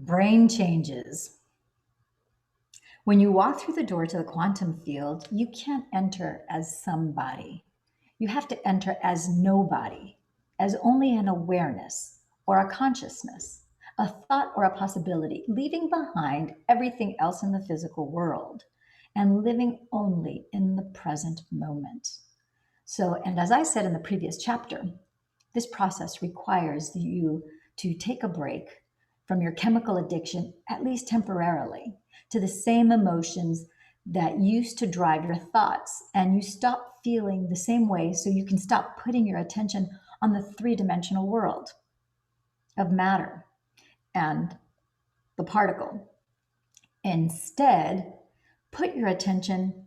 Brain changes. When you walk through the door to the quantum field, you can't enter as somebody. You have to enter as nobody, as only an awareness or a consciousness, a thought or a possibility, leaving behind everything else in the physical world and living only in the present moment. So, and as I said in the previous chapter, this process requires you to take a break from your chemical addiction, at least temporarily, to the same emotions that used to drive your thoughts, and you stop feeling the same way so you can stop putting your attention on the three-dimensional world of matter and the particle. Instead, put your attention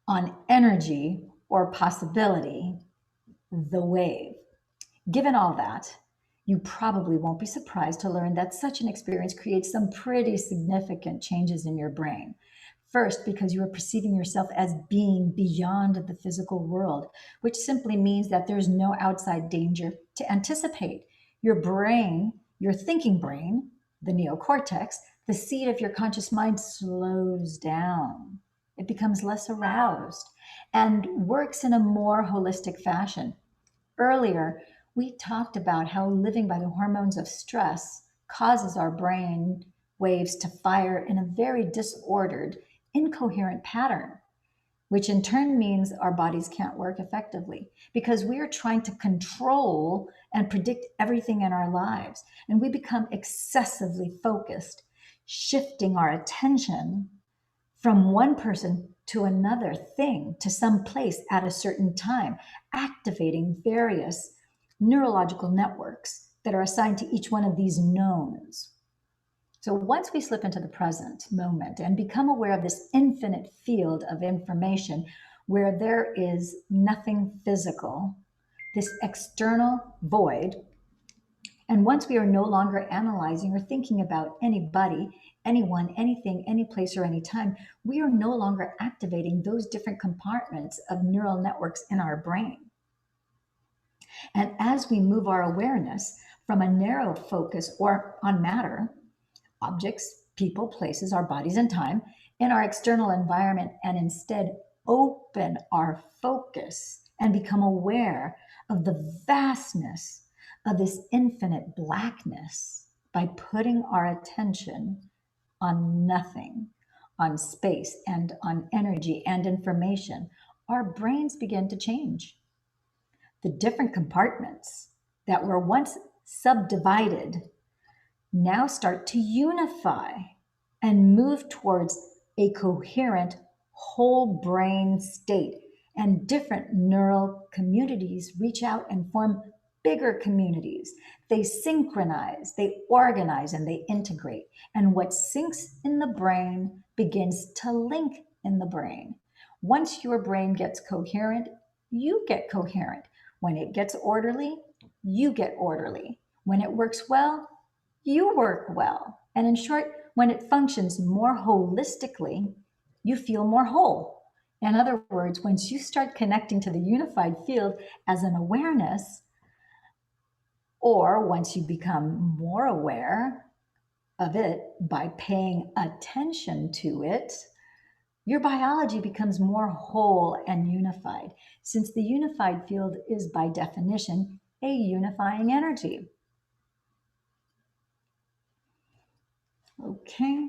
on energy or possibility, the wave. Given all that, you probably won't be surprised to learn that such an experience creates some pretty significant changes in your brain. First, because you are perceiving yourself as being beyond the physical world, which simply means that there's no outside danger to anticipate. Your brain, your thinking brain, the neocortex, the seat of your conscious mind slows down. It becomes less aroused and works in a more holistic fashion. Earlier, we talked about how living by the hormones of stress causes our brain waves to fire in a very disordered, incoherent pattern, which in turn means our bodies can't work effectively because we are trying to control and predict everything in our lives. And we become excessively focused, shifting our attention from one person to another thing, to some place at a certain time, activating various neurological networks that are assigned to each one of these knowns. So once we slip into the present moment and become aware of this infinite field of information where there is nothing physical, this external void, and once we are no longer analyzing or thinking about anybody, anyone, anything, any place, or any time, we are no longer activating those different compartments of neural networks in our brain. And as we move our awareness from a narrow focus or on matter, objects, people, places, our bodies, and time in our external environment, and instead open our focus and become aware of the vastness of this infinite blackness by putting our attention on nothing, on space and on energy and information, our brains begin to change. The different compartments that were once subdivided now start to unify and move towards a coherent whole brain state, and different neural communities reach out and form bigger communities. They synchronize, they organize, and they integrate. And what syncs in the brain begins to link in the brain. Once your brain gets coherent, you get coherent. When it gets orderly, you get orderly. When it works well, you work well. And in short, when it functions more holistically, you feel more whole. In other words, once you start connecting to the unified field as an awareness, or once you become more aware of it by paying attention to it, your biology becomes more whole and unified, since the unified field is by definition a unifying energy. Okay.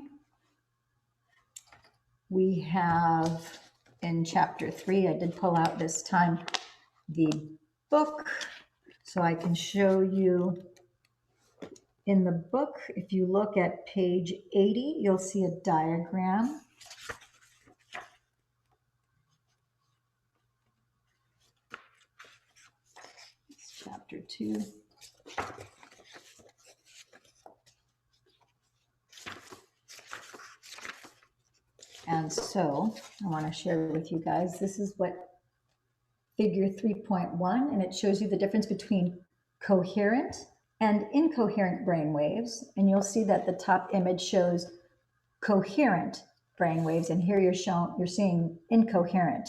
We have in chapter 3, I did pull out this time the book so I can show you in the book. If you look at page 80, you'll see a diagram. It's chapter 2. And so I want to share with you guys, this is what figure 3.1, and it shows you the difference between coherent and incoherent brain waves. And you'll see that the top image shows coherent brain waves, and here you're seeing incoherent.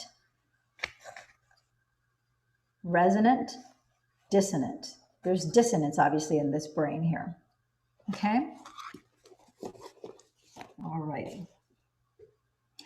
Resonant, dissonant. There's dissonance obviously in this brain here. Okay? All righty.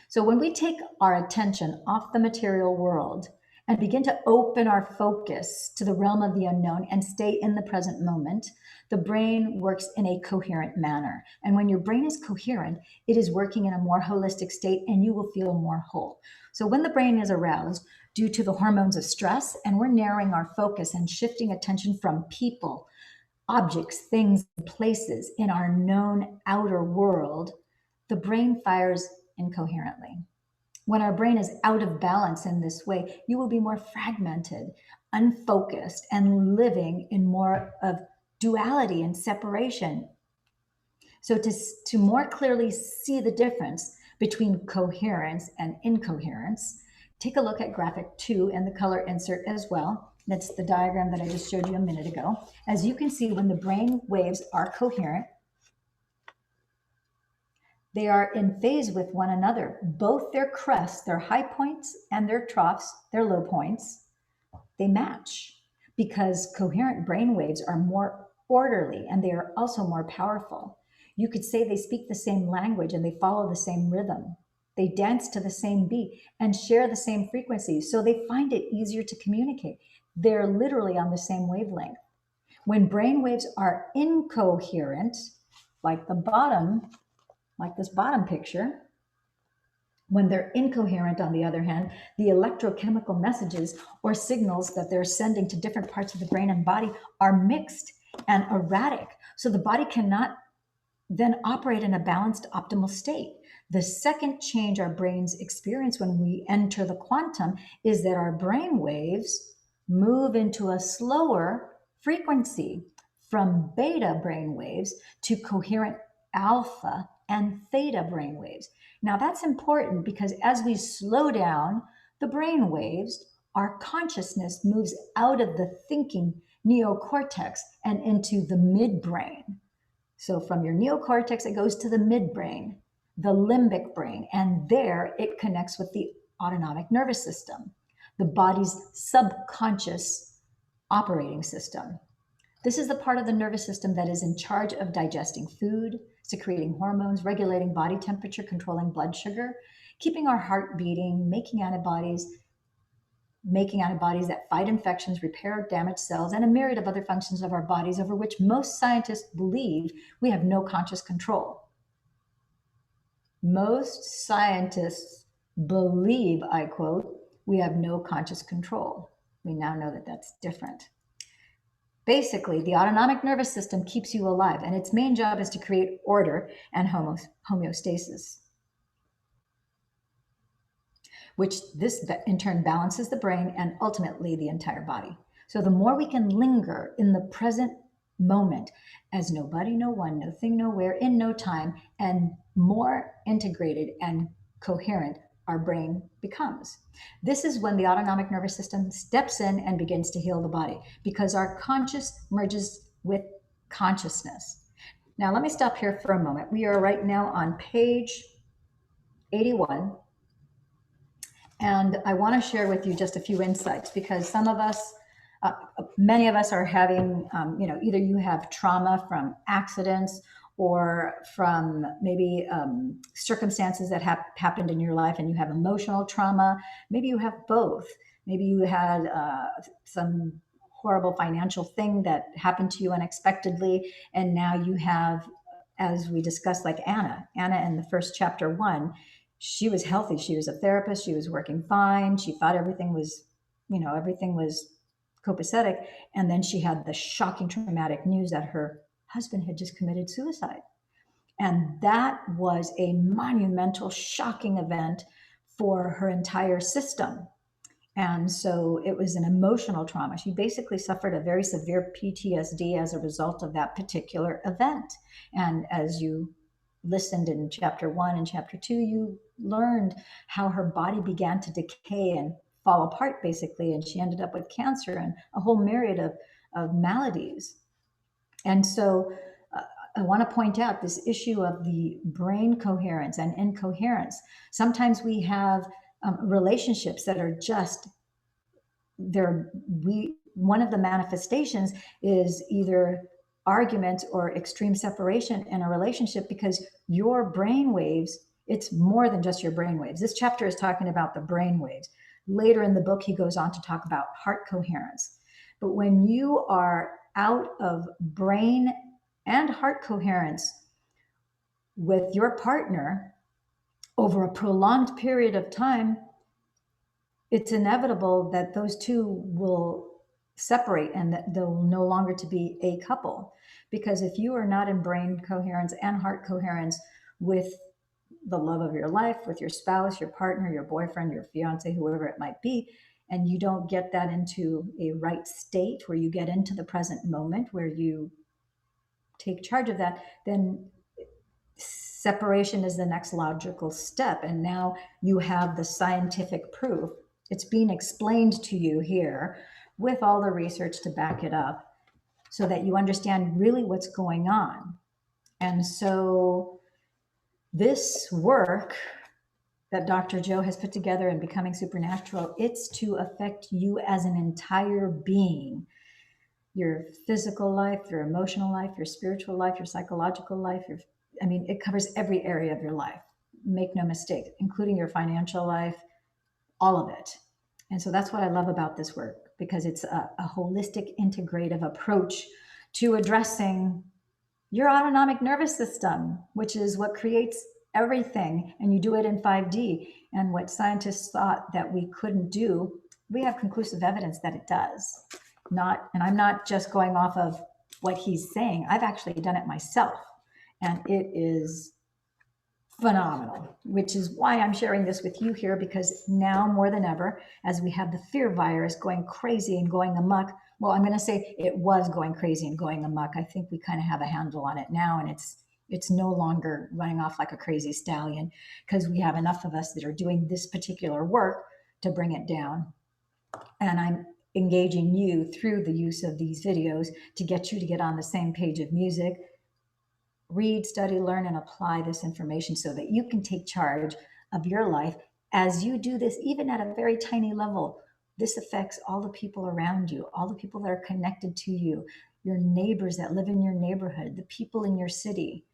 So when we take our attention off the material world and begin to open our focus to the realm of the unknown and stay in the present moment, the brain works in a coherent manner. And when your brain is coherent, it is working in a more holistic state and you will feel more whole. So when the brain is aroused due to the hormones of stress, and we're narrowing our focus and shifting attention from people, objects, things, places in our known outer world, the brain fires incoherently. When our brain is out of balance in this way, you will be more fragmented, unfocused, and living in more of duality and separation. So, to more clearly see the difference between coherence and incoherence, take a look at graphic 2 and the color insert as well. That's the diagram that I just showed you a minute ago. As you can see, when the brain waves are coherent, they are in phase with one another. Both their crests, their high points, and their troughs, their low points, they match because coherent brain waves are more orderly and they are also more powerful. You could say they speak the same language and they follow the same rhythm. They dance to the same beat and share the same frequency, so they find it easier to communicate. They're literally on the same wavelength. When brain waves are incoherent, like this bottom picture, when they're incoherent, on the other hand, the electrochemical messages or signals that they're sending to different parts of the brain and body are mixed and erratic. So the body cannot then operate in a balanced, optimal state. The second change our brains experience when we enter the quantum is that our brain waves move into a slower frequency from beta brain waves to coherent alpha and theta brain waves. Now that's important because as we slow down the brain waves, our consciousness moves out of the thinking neocortex and into the midbrain. So from your neocortex, it goes to the midbrain, the limbic brain, and there it connects with the autonomic nervous system, the body's subconscious operating system. This is the part of the nervous system that is in charge of digesting food, secreting hormones, regulating body temperature, controlling blood sugar, keeping our heart beating, making antibodies that fight infections, repair damaged cells, and a myriad of other functions of our bodies over which most scientists believe we have no conscious control. Most scientists believe, I quote, we have no conscious control. We now know that that's different. Basically, the autonomic nervous system keeps you alive, and its main job is to create order and homeostasis, which this in turn balances the brain and ultimately the entire body. So the more we can linger in the present moment as nobody, no one, no thing, nowhere, in no time, and more integrated and coherent our brain becomes. This is when the autonomic nervous system steps in and begins to heal the body because our conscious merges with consciousness. Now, let me stop here for a moment. We are right now on page 81. And I want to share with you just a few insights because some of us, many of us are having, either you have trauma from accidents or from maybe circumstances that have happened in your life and you have emotional trauma. Maybe you have both. Maybe you had some horrible financial thing that happened to you unexpectedly. And now you have, as we discussed, like Anna in the first chapter 1, she was healthy. She was a therapist. She was working fine. She thought everything was copacetic. And then she had the shocking, traumatic news that her husband had just committed suicide. And that was a monumental, shocking event for her entire system. And so it was an emotional trauma. She basically suffered a very severe PTSD as a result of that particular event. And as you listened in chapter 1 and chapter 2, you learned how her body began to decay and fall apart, basically. And she ended up with cancer and a whole myriad of maladies. And so I want to point out this issue of the brain coherence and incoherence. Sometimes we have relationships that are just one of the manifestations is either argument or extreme separation in a relationship because your brain waves, it's more than just your brain waves. This chapter is talking about the brain waves. Later in the book, he goes on to talk about heart coherence. But when you are out of brain and heart coherence with your partner over a prolonged period of time, it's inevitable that those two will separate and that they'll no longer to be a couple. Because if you are not in brain coherence and heart coherence with the love of your life, with your spouse, your partner, your boyfriend, your fiance, whoever it might be, and you don't get that into a right state where you get into the present moment, where you take charge of that, then separation is the next logical step. And now you have the scientific proof. It's being explained to you here with all the research to back it up so that you understand really what's going on. And so this work that Dr. Joe has put together in Becoming Supernatural, it's to affect you as an entire being. Your physical life, your emotional life, your spiritual life, your psychological life, it covers every area of your life. Make no mistake, including your financial life, all of it. And so that's what I love about this work, because it's a holistic, integrative approach to addressing your autonomic nervous system, which is what creates everything. And you do it in 5D. And what scientists thought that we couldn't do, we have conclusive evidence that it does. And I'm not just going off of what he's saying. I've actually done it myself. And it is phenomenal, which is why I'm sharing this with you here, because now more than ever, as we have the fear virus going crazy and going amok, well, I'm going to say it was going crazy and going amok. I think we kind of have a handle on it now, and it's no longer running off like a crazy stallion, because we have enough of us that are doing this particular work to bring it down. And I'm engaging you through the use of these videos to get you to get on the same page of music. Read, study, learn, and apply this information so that you can take charge of your life. As you do this, even at a very tiny level, this affects all the people around you, all the people that are connected to you, your neighbors that live in your neighborhood, the people in your city.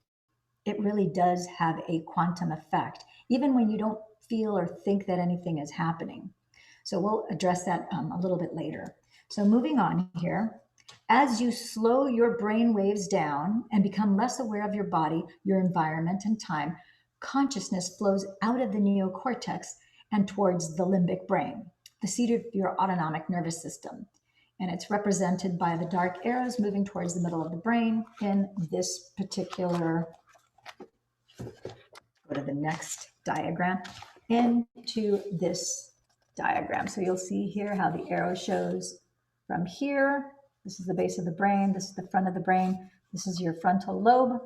It really does have a quantum effect, even when you don't feel or think that anything is happening. So we'll address that a little bit later. So moving on here. As you slow your brain waves down and become less aware of your body, your environment, and time, consciousness flows out of the neocortex and towards the limbic brain, the seat of your autonomic nervous system. And it's represented by the dark arrows moving towards the middle of the brain in this particular, go to the next diagram, into this diagram. So you'll see here how the arrow shows from here. This is the base of the brain. This is the front of the brain. This is your frontal lobe.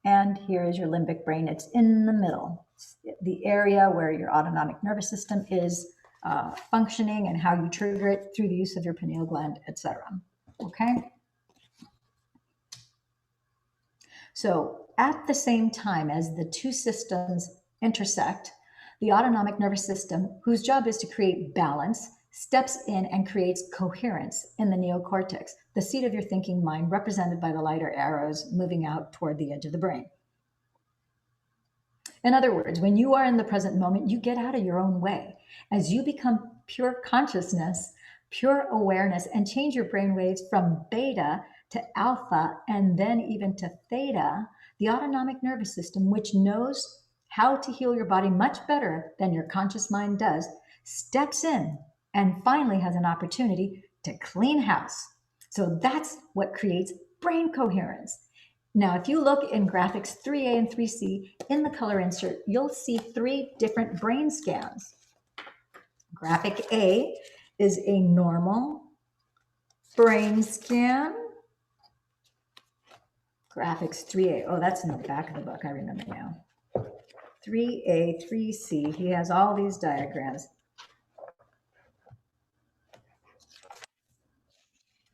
And here is your limbic brain. It's in the middle. It's the area where your autonomic nervous system is functioning and how you trigger it through the use of your pineal gland, etc. Okay? So at the same time as the two systems intersect, the autonomic nervous system, whose job is to create balance, steps in and creates coherence in the neocortex, the seat of your thinking mind, represented by the lighter arrows moving out toward the edge of the brain. In other words, when you are in the present moment, you get out of your own way. As you become pure consciousness, pure awareness, and change your brain waves from beta to alpha and then even to theta, the autonomic nervous system, which knows how to heal your body much better than your conscious mind does, steps in and finally has an opportunity to clean house. So that's what creates brain coherence. Now, if you look in graphics 3A and 3C in the color insert, you'll see 3 different brain scans. Graphic A is a normal brain scan. Graphics 3A, oh, that's in the back of the book, I remember now. 3A, 3C, he has all these diagrams.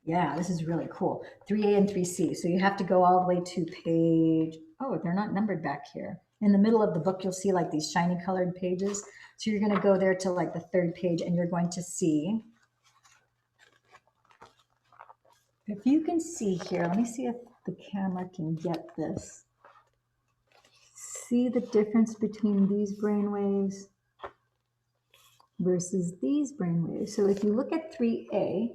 Yeah, this is really cool. 3A and 3C. So you have to go all the way to page, oh, they're not numbered back here. In the middle of the book, you'll see like these shiny colored pages. So you're going to go there to like the 3rd page and you're going to see If you can see here, let me see if the camera can get this. See the difference between these brain waves versus these brain waves. So if you look at 3A,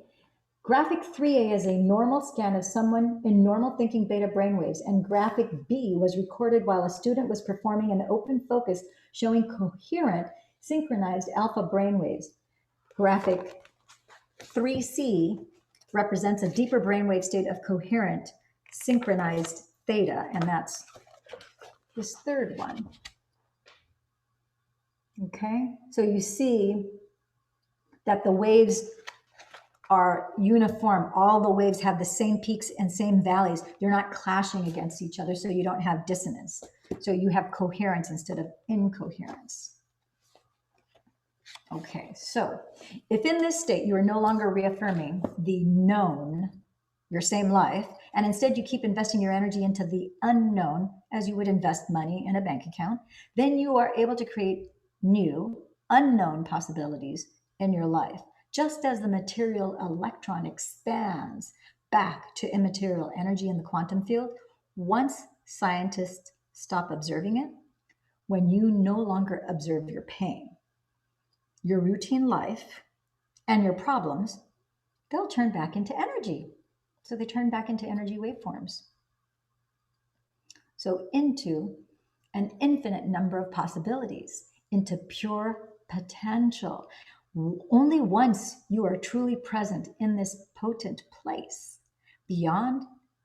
graphic 3A is a normal scan of someone in normal thinking beta brainwaves, and graphic B was recorded while a student was performing an open focus showing coherent, synchronized alpha brainwaves. Graphic 3C represents a deeper brainwave state of coherent, synchronized theta, and that's this third one. Okay, so you see that the waves are uniform. All the waves have the same peaks and same valleys. They're not clashing against each other, so you don't have dissonance. So you have coherence instead of incoherence. Okay, so if in this state you are no longer reaffirming the known, your same life, and instead you keep investing your energy into the unknown as you would invest money in a bank account, then you are able to create new, unknown possibilities in your life. Just as the material electron expands back to immaterial energy in the quantum field, once scientists stop observing it, when you no longer observe your pain, your routine life, and your problems, they'll turn back into energy. So they turn back into energy waveforms. So into an infinite number of possibilities, into pure potential. Only once you are truly present in this potent place, beyond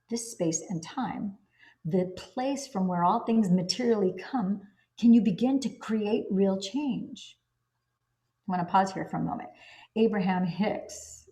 this space and time, the place from where all things materially come, can you begin to create real change. I want to pause here for a moment. Abraham Hicks,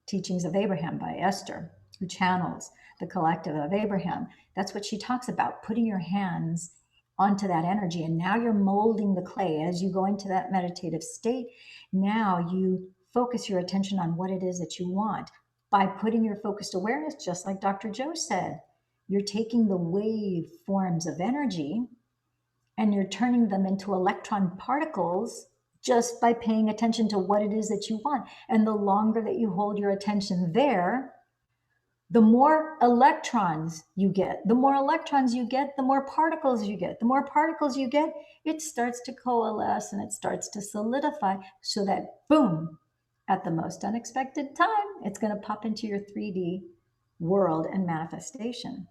Teachings of Abraham by Esther, who channels the collective of Abraham. That's what she talks about, putting your hands onto that energy. And now you're molding the clay as you go into that meditative state. Now you focus your attention on what it is that you want by putting your focused awareness, just like Dr. Joe said. You're taking the wave forms of energy and you're turning them into electron particles just by paying attention to what it is that you want. And the longer that you hold your attention there, the more electrons you get. The more electrons you get, the more particles you get. The more particles you get, it starts to coalesce and it starts to solidify so that, boom, at the most unexpected time, it's going to pop into your 3D world and manifestation.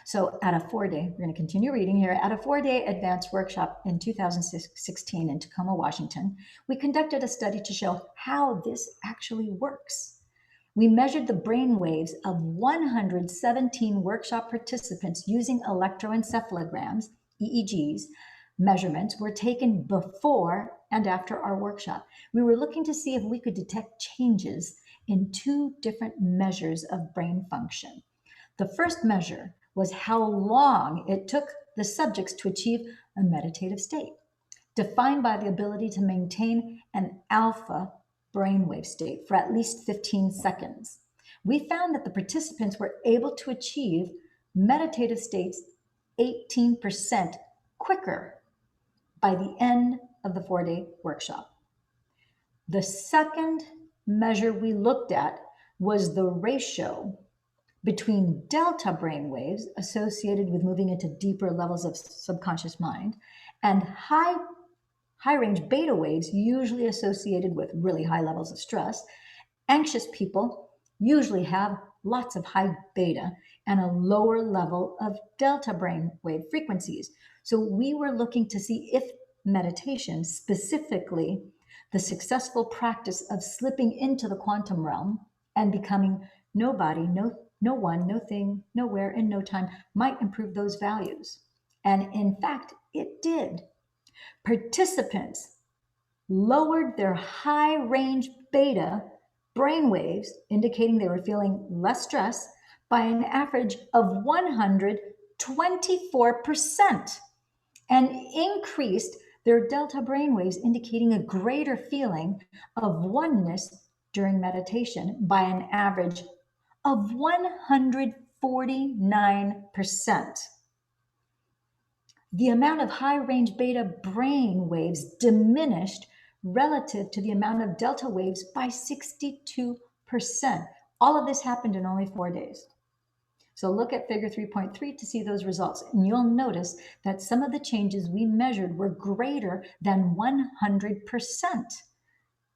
So at a 4-day, we're going to continue reading here. At a 4-day advanced workshop in 2016 in Tacoma, Washington, we conducted a study to show how this actually works. We measured the brain waves of 117 workshop participants using electroencephalograms, EEGs. Measurements were taken before and after our workshop. We were looking to see if we could detect changes in 2 different measures of brain function. The first measure was how long it took the subjects to achieve a meditative state, defined by the ability to maintain an alpha brainwave state for at least 15 seconds. We found that the participants were able to achieve meditative states 18% quicker by the end of the 4-day workshop. The second measure we looked at was the ratio between delta brainwaves associated with moving into deeper levels of subconscious mind and high range beta waves usually associated with really high levels of stress. Anxious people usually have lots of high beta and a lower level of delta brainwave frequencies. So we were looking to see if meditation, specifically the successful practice of slipping into the quantum realm and becoming nobody, no one, no thing, nowhere, in no time, might improve those values. And in fact, it did. Participants lowered their high range beta brainwaves, indicating they were feeling less stress, by an average of 124%, and increased their delta brainwaves, indicating a greater feeling of oneness during meditation by an average of 149%. The amount of high range beta brain waves diminished relative to the amount of delta waves by 62%, All of this happened in only 4 days. So look at figure 3.3 to see those results, and you'll notice that some of the changes we measured were greater than 100%,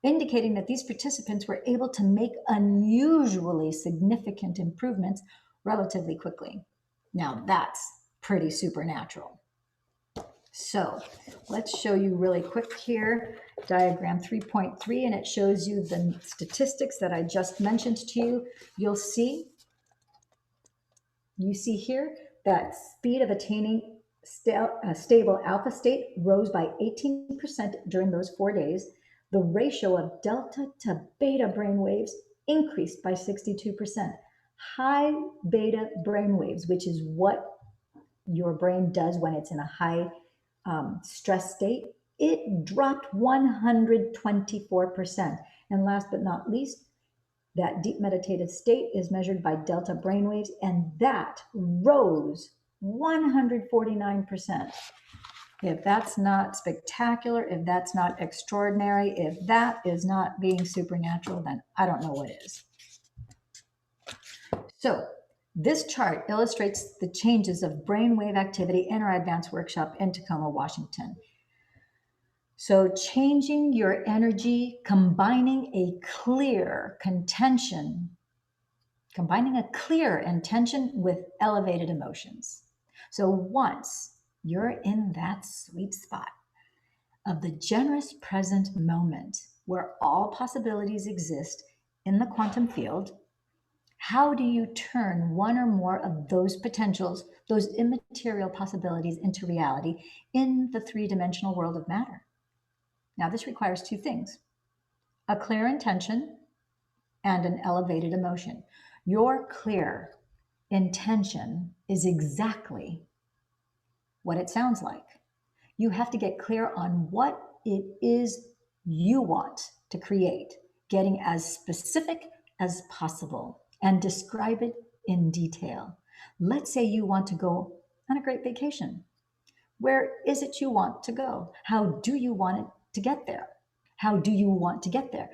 indicating that these participants were able to make unusually significant improvements relatively quickly. Now that's pretty supernatural. So let's show you really quick here, diagram 3.3, and it shows you the statistics that I just mentioned to you. You see here that speed of attaining stable alpha state rose by 18% during those 4 days. The ratio of delta to beta brainwaves increased by 62%. High beta brainwaves, which is what your brain does when it's in a high stress state, it dropped 124%. And last but not least, that deep meditative state is measured by delta brainwaves, and that rose 149%. If that's not spectacular, if that's not extraordinary, if that is not being supernatural, then I don't know what is. So this chart illustrates the changes of brainwave activity in our advanced workshop in Tacoma, Washington. So changing your energy, combining a clear intention with elevated emotions. So once you're in that sweet spot of the generous present moment where all possibilities exist in the quantum field, how do you turn one or more of those potentials, those immaterial possibilities, into reality in the three-dimensional world of matter? Now, this requires two things: a clear intention and an elevated emotion. Your clear intention is exactly what it sounds like. You have to get clear on what it is you want to create, getting as specific as possible, and describe it in detail. Let's say you want to go on a great vacation. Where is it you want to go? How do you want it to get there? How do you want to get there?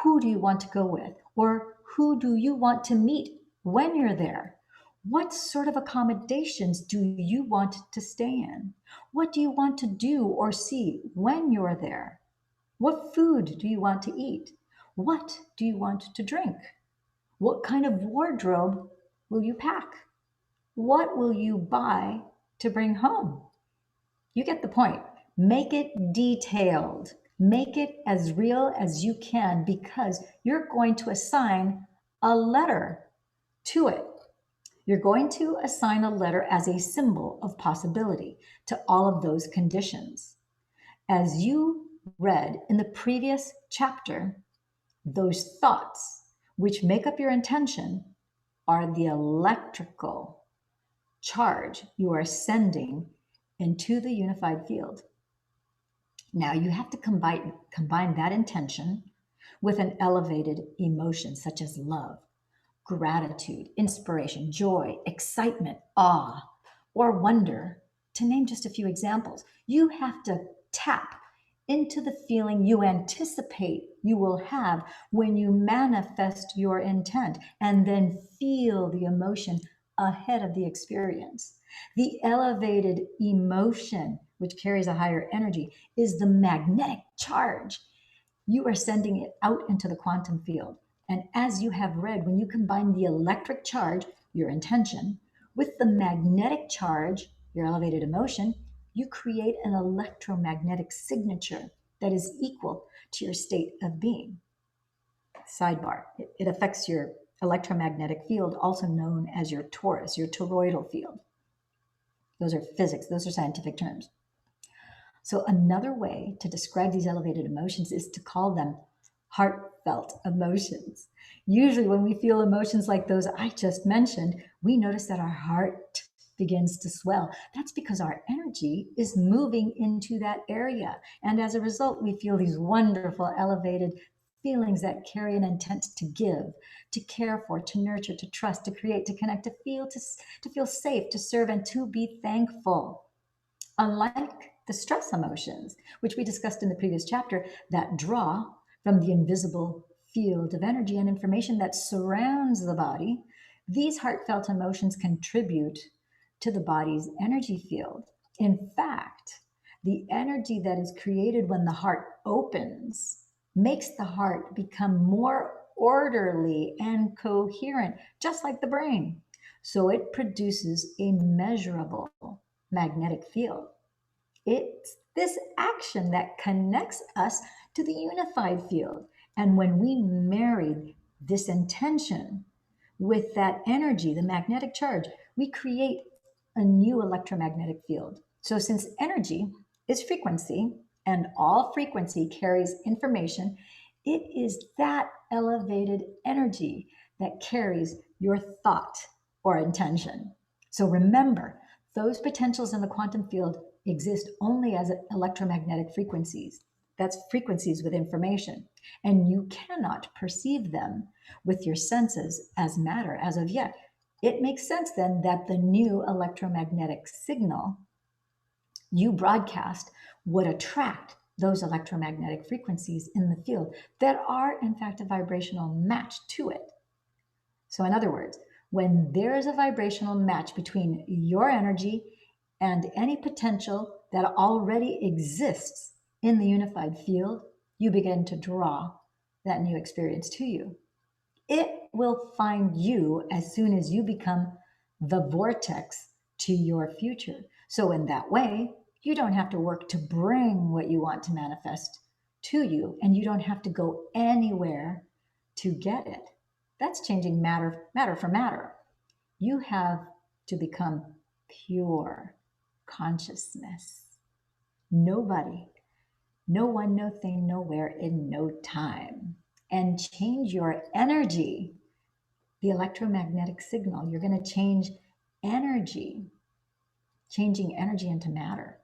Who do you want to go with? Or who do you want to meet when you're there? What sort of accommodations do you want to stay in? What do you want to do or see when you're there? What food do you want to eat? What do you want to drink? What kind of wardrobe will you pack? What will you buy to bring home? You get the point. Make it detailed. Make it as real as you can, because you're going to assign a letter to it. You're going to assign a letter as a symbol of possibility to all of those conditions. As you read in the previous chapter, those thoughts which make up your intention are the electrical charge you are sending into the unified field. Now you have to combine that intention with an elevated emotion such as love, gratitude, inspiration, joy, excitement, awe, or wonder, to name just a few examples. You have to tap into the feeling you anticipate you will have when you manifest your intent, and then feel the emotion ahead of the experience. The elevated emotion, which carries a higher energy, is the magnetic charge. You are sending it out into the quantum field. And as you have read, when you combine the electric charge, your intention, with the magnetic charge, your elevated emotion, you create an electromagnetic signature that is equal to your state of being. Sidebar, it affects your electromagnetic field, also known as your torus, your toroidal field. Those are physics, those are scientific terms. So another way to describe these elevated emotions is to call them heartfelt emotions. Usually when we feel emotions like those I just mentioned, we notice that our heart begins to swell. That's because our energy is moving into that area. And as a result, we feel these wonderful, elevated feelings that carry an intent to give, to care for, to nurture, to trust, to create, to connect, to feel safe, to serve, and to be thankful. Unlike the stress emotions, which we discussed in the previous chapter, that draw from the invisible field of energy and information that surrounds the body, these heartfelt emotions contribute to the body's energy field. In fact, the energy that is created when the heart opens makes the heart become more orderly and coherent, just like the brain. So it produces a measurable magnetic field. It's this action that connects us to the unified field. And when we marry this intention with that energy, the magnetic charge, we create a new electromagnetic field. So, since energy is frequency and all frequency carries information, it is that elevated energy that carries your thought or intention. So, remember, those potentials in the quantum field exist only as electromagnetic frequencies. That's frequencies with information. And you cannot perceive them with your senses as matter as of yet. It makes sense then that the new electromagnetic signal you broadcast would attract those electromagnetic frequencies in the field that are, in fact, a vibrational match to it. So, in other words, when there is a vibrational match between your energy and any potential that already exists in the unified field, you begin to draw that new experience to you. It will find you as soon as you become the vortex to your future. So, in that way, you don't have to work to bring what you want to manifest to you, and you don't have to go anywhere to get it. That's changing matter for matter. You have to become pure consciousness. Nobody, no one, no thing, nowhere, in no time. And change your energy, the electromagnetic signal. You're going to change energy, changing energy into matter.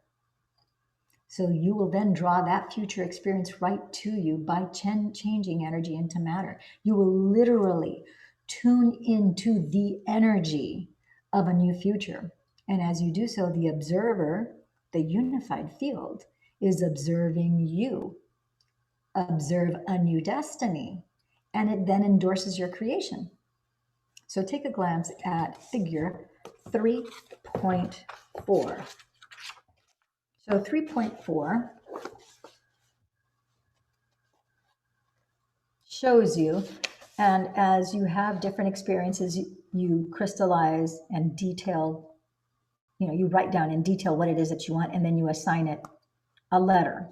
So you will then draw that future experience right to you by changing energy into matter. You will literally tune into the energy of a new future. And as you do so, the observer, the unified field, is observing you. Observe a new destiny, and it then endorses your creation. So take a glance at figure 3.4. So 3.4 shows you, and as you have different experiences, you crystallize and detail, you write down in detail what it is that you want, and then you assign it a letter.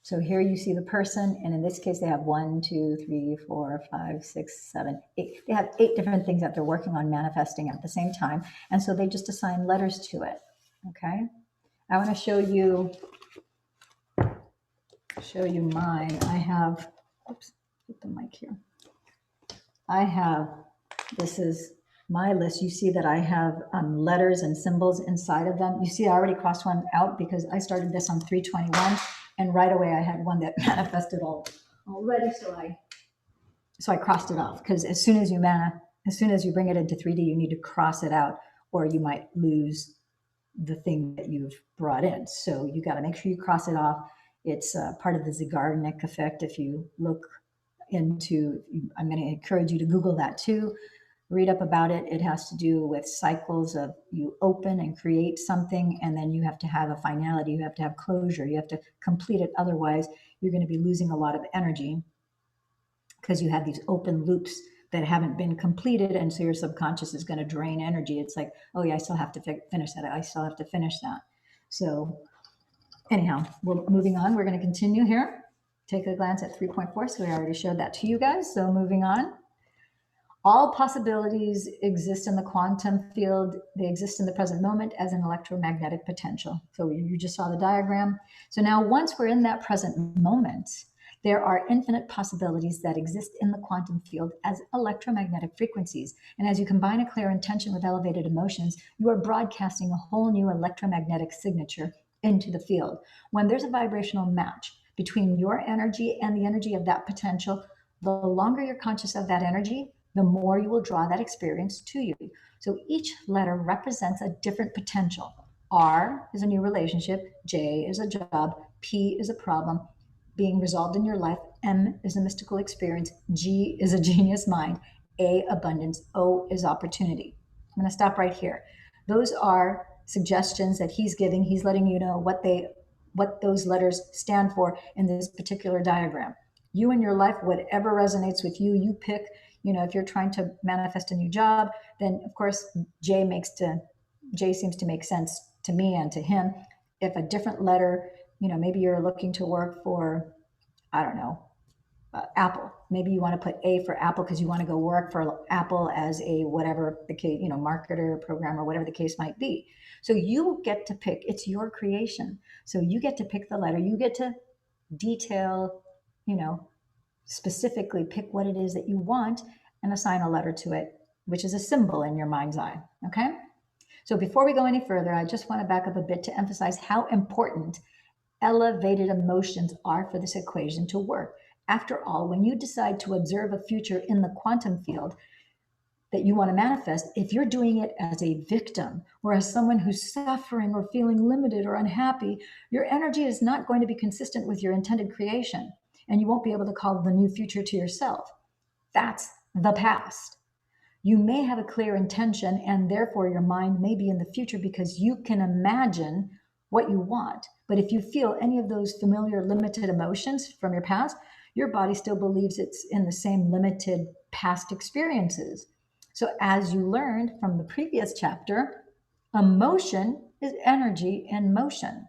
So here you see the person, and in this case, they have 1, 2, 3, 4, 5, 6, 7, 8. They have 8 different things that they're working on manifesting at the same time. And so they just assign letters to it. Okay. I want to show you mine. I have, oops, put the mic here. This is my list. You see that I have letters and symbols inside of them. You see, I already crossed one out because I started this on 321. And right away, I had one that manifested already, so I crossed it off, because as soon as you bring it into 3D, you need to cross it out, or you might lose the thing that you've brought in. So you got to make sure you cross it off. It's part of the Zeigarnik effect. If you look into, I'm going to encourage you to Google that too. Read up about it. It has to do with cycles of you open and create something, and then you have to have a finality. You have to have closure. You have to complete it. Otherwise, you're going to be losing a lot of energy because you have these open loops that haven't been completed. And so your subconscious is going to drain energy. It's like, oh yeah, I still have to finish that. I still have to finish that. So anyhow, we're moving on. We're going to continue here. Take a glance at 3.4. So we already showed that to you guys. So moving on. All possibilities exist in the quantum field. They exist in the present moment as an electromagnetic potential. So you just saw the diagram. So now once we're in that present moment, there are infinite possibilities that exist in the quantum field as electromagnetic frequencies. And as you combine a clear intention with elevated emotions, you are broadcasting a whole new electromagnetic signature into the field. When there's a vibrational match between your energy and the energy of that potential, the longer you're conscious of that energy, the more you will draw that experience to you. So each letter represents a different potential. R is a new relationship, J is a job, P is a problem being resolved in your life, M is a mystical experience, G is a genius mind, A, abundance, O is opportunity. I'm going to stop right here. Those are suggestions that he's giving. He's letting you know what those letters stand for in this particular diagram. You in your life, whatever resonates with you, you pick. If you're trying to manifest a new job, then of course J seems to make sense to me and to him. If a different letter, maybe you're looking to work for, I don't know, Apple. Maybe you want to put A for Apple because you want to go work for Apple as a whatever the case, marketer, programmer, whatever the case might be. So you get to pick. It's your creation. So you get to pick the letter. You get to detail, specifically pick what it is that you want and assign a letter to it, which is a symbol in your mind's eye. Okay? So before we go any further, I just want to back up a bit to emphasize how important elevated emotions are for this equation to work. After all, when you decide to observe a future in the quantum field that you want to manifest, if you're doing it as a victim or as someone who's suffering or feeling limited or unhappy, your energy is not going to be consistent with your intended creation, and you won't be able to call the new future to yourself. That's the past. You may have a clear intention, and therefore your mind may be in the future because you can imagine what you want. But if you feel any of those familiar limited emotions from your past, your body still believes it's in the same limited past experiences. So as you learned from the previous chapter, emotion is energy in motion.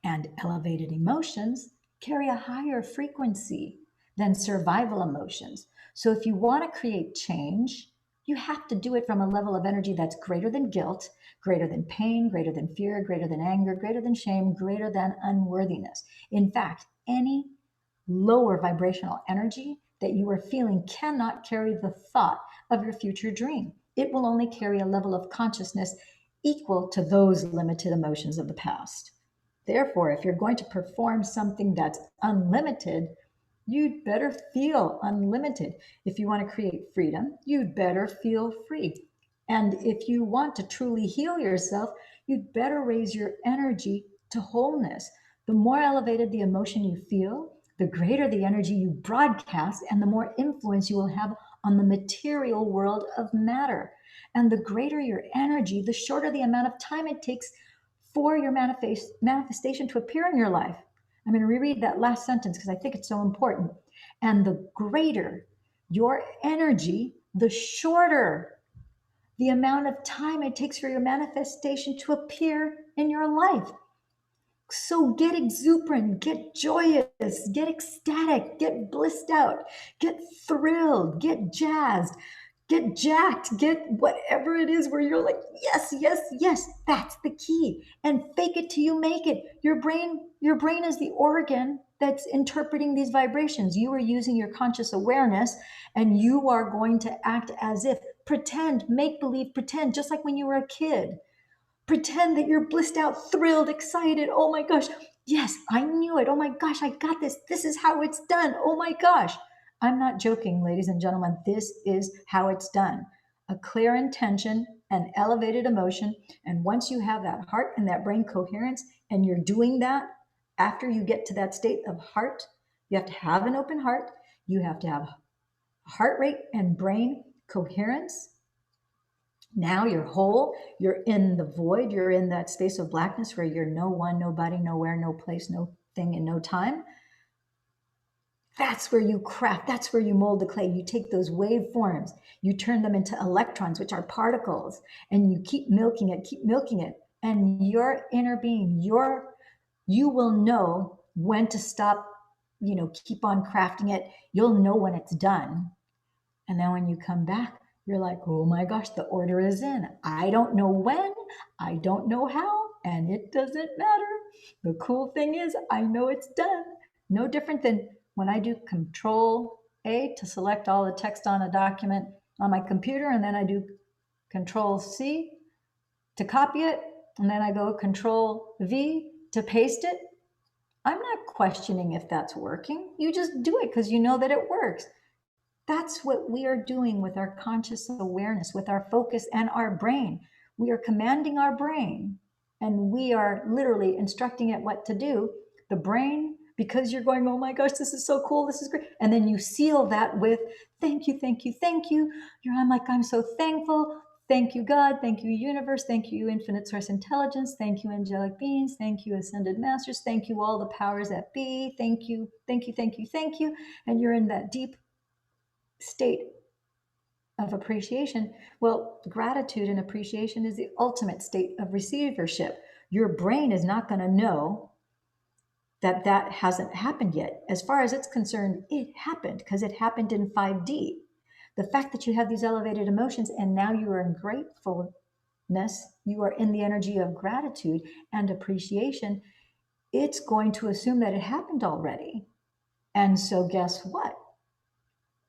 And elevated emotions carry a higher frequency than survival emotions. So if you want to create change, you have to do it from a level of energy that's greater than guilt, greater than pain, greater than fear, greater than anger, greater than shame, greater than unworthiness. In fact, any lower vibrational energy that you are feeling cannot carry the thought of your future dream. It will only carry a level of consciousness equal to those limited emotions of the past. Therefore, if you're going to perform something that's unlimited, you'd better feel unlimited. If you want to create freedom, you'd better feel free. And if you want to truly heal yourself, you'd better raise your energy to wholeness. The more elevated the emotion you feel, the greater the energy you broadcast, and the more influence you will have on the material world of matter. And the greater your energy, the shorter the amount of time it takes for your manifestation to appear in your life. I'm going to reread that last sentence because I think it's so important. And the greater your energy, the shorter the amount of time it takes for your manifestation to appear in your life. So get exuberant, get joyous, get ecstatic, get blissed out, get thrilled, get jazzed, get jacked, get whatever it is where you're like, yes, yes, yes, that's the key. And fake it till you make it. Your brain is the organ that's interpreting these vibrations. You are using your conscious awareness, and you are going to act as if, pretend, make believe, pretend, just like when you were a kid. Pretend that you're blissed out, thrilled, excited. Oh my gosh. Yes, I knew it. Oh my gosh, I got this. This is how it's done. Oh my gosh. I'm not joking, ladies and gentlemen. This is how it's done. A clear intention, an elevated emotion. And once you have that heart and that brain coherence, and you're doing that, after you get to that state of heart, you have to have an open heart. You have to have heart rate and brain coherence. Now you're whole, you're in the void, you're in that space of blackness where you're no one, nobody, nowhere, no place, no thing, and no time. That's where you craft, that's where you mold the clay. You take those waveforms, you turn them into electrons, which are particles, and you keep milking it. And your inner being, you will know when to stop, keep on crafting it. You'll know when it's done. And then when you come back, you're like, oh my gosh, the order is in. I don't know when, I don't know how, and it doesn't matter. The cool thing is, I know it's done. No different than when I do Control A to select all the text on a document on my computer, and then I do Control C to copy it, and then I go Control V to paste it. I'm not questioning if that's working. You just do it because you know that it works. That's what we are doing with our conscious awareness, with our focus and our brain. We are commanding our brain, and we are literally instructing it what to do. The brain because you're going, oh my gosh, this is so cool, this is great. And then you seal that with thank you, thank you, thank you. I'm like, I'm so thankful. Thank you, God. Thank you, universe. Thank you, infinite source intelligence. Thank you, angelic beings. Thank you, ascended masters. Thank you, all the powers that be. Thank you, thank you, thank you, thank you. And you're in that deep state of appreciation. Well, gratitude and appreciation is the ultimate state of receivership. Your brain is not going to know that that hasn't happened yet. As far as it's concerned, it happened because it happened in 5D. The fact that you have these elevated emotions and now you are in gratefulness, you are in the energy of gratitude and appreciation, it's going to assume that it happened already. And so, guess what?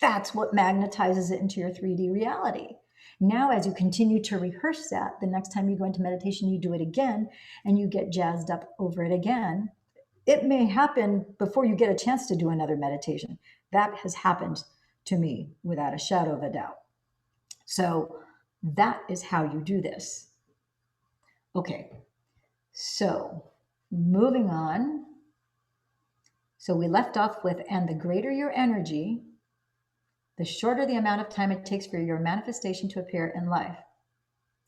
That's what magnetizes it into your 3D reality. Now, as you continue to rehearse that, the next time you go into meditation, you do it again and you get jazzed up over it again. It may happen before you get a chance to do another meditation. That has happened to me without a shadow of a doubt. So that is how you do this. Okay, so moving on. So we left off with, and the greater your energy, the shorter the amount of time it takes for your manifestation to appear in life.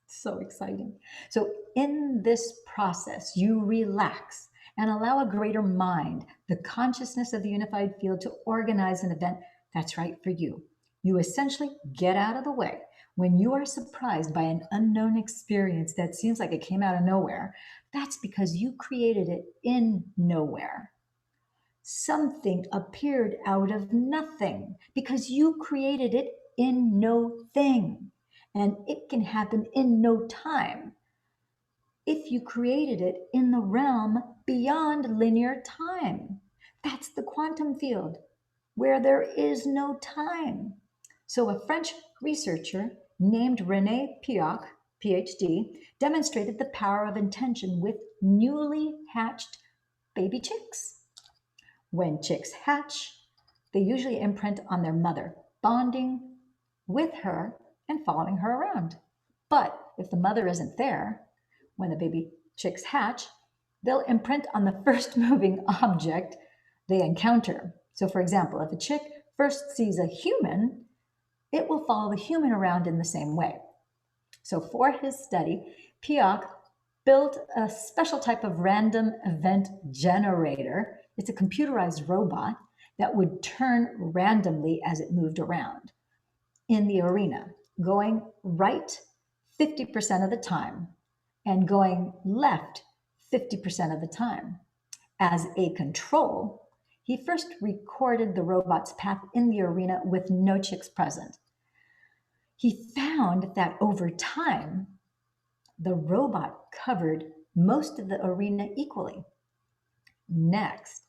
So exciting. So in this process, you relax and allow a greater mind, the consciousness of the unified field, to organize an event that's right for you. You essentially get out of the way. When you are surprised by an unknown experience that seems like it came out of nowhere, that's because you created it in nowhere. Something appeared out of nothing because you created it in no thing. And it can happen in no time if you created it in the realm beyond linear time. That's the quantum field where there is no time. So a French researcher named René Piac, PhD, demonstrated the power of intention with newly hatched baby chicks. When chicks hatch, they usually imprint on their mother, bonding with her and following her around. But if the mother isn't there, when the baby chicks hatch, they'll imprint on the first moving object they encounter. So, for example, if a chick first sees a human, it will follow the human around in the same way. So, for his study, Piac built a special type of random event generator. It's a computerized robot that would turn randomly as it moved around in the arena, going right 50% of the time and going left 50% of the time. As a control, he first recorded the robot's path in the arena with no chicks present. He found that over time, the robot covered most of the arena equally. Next,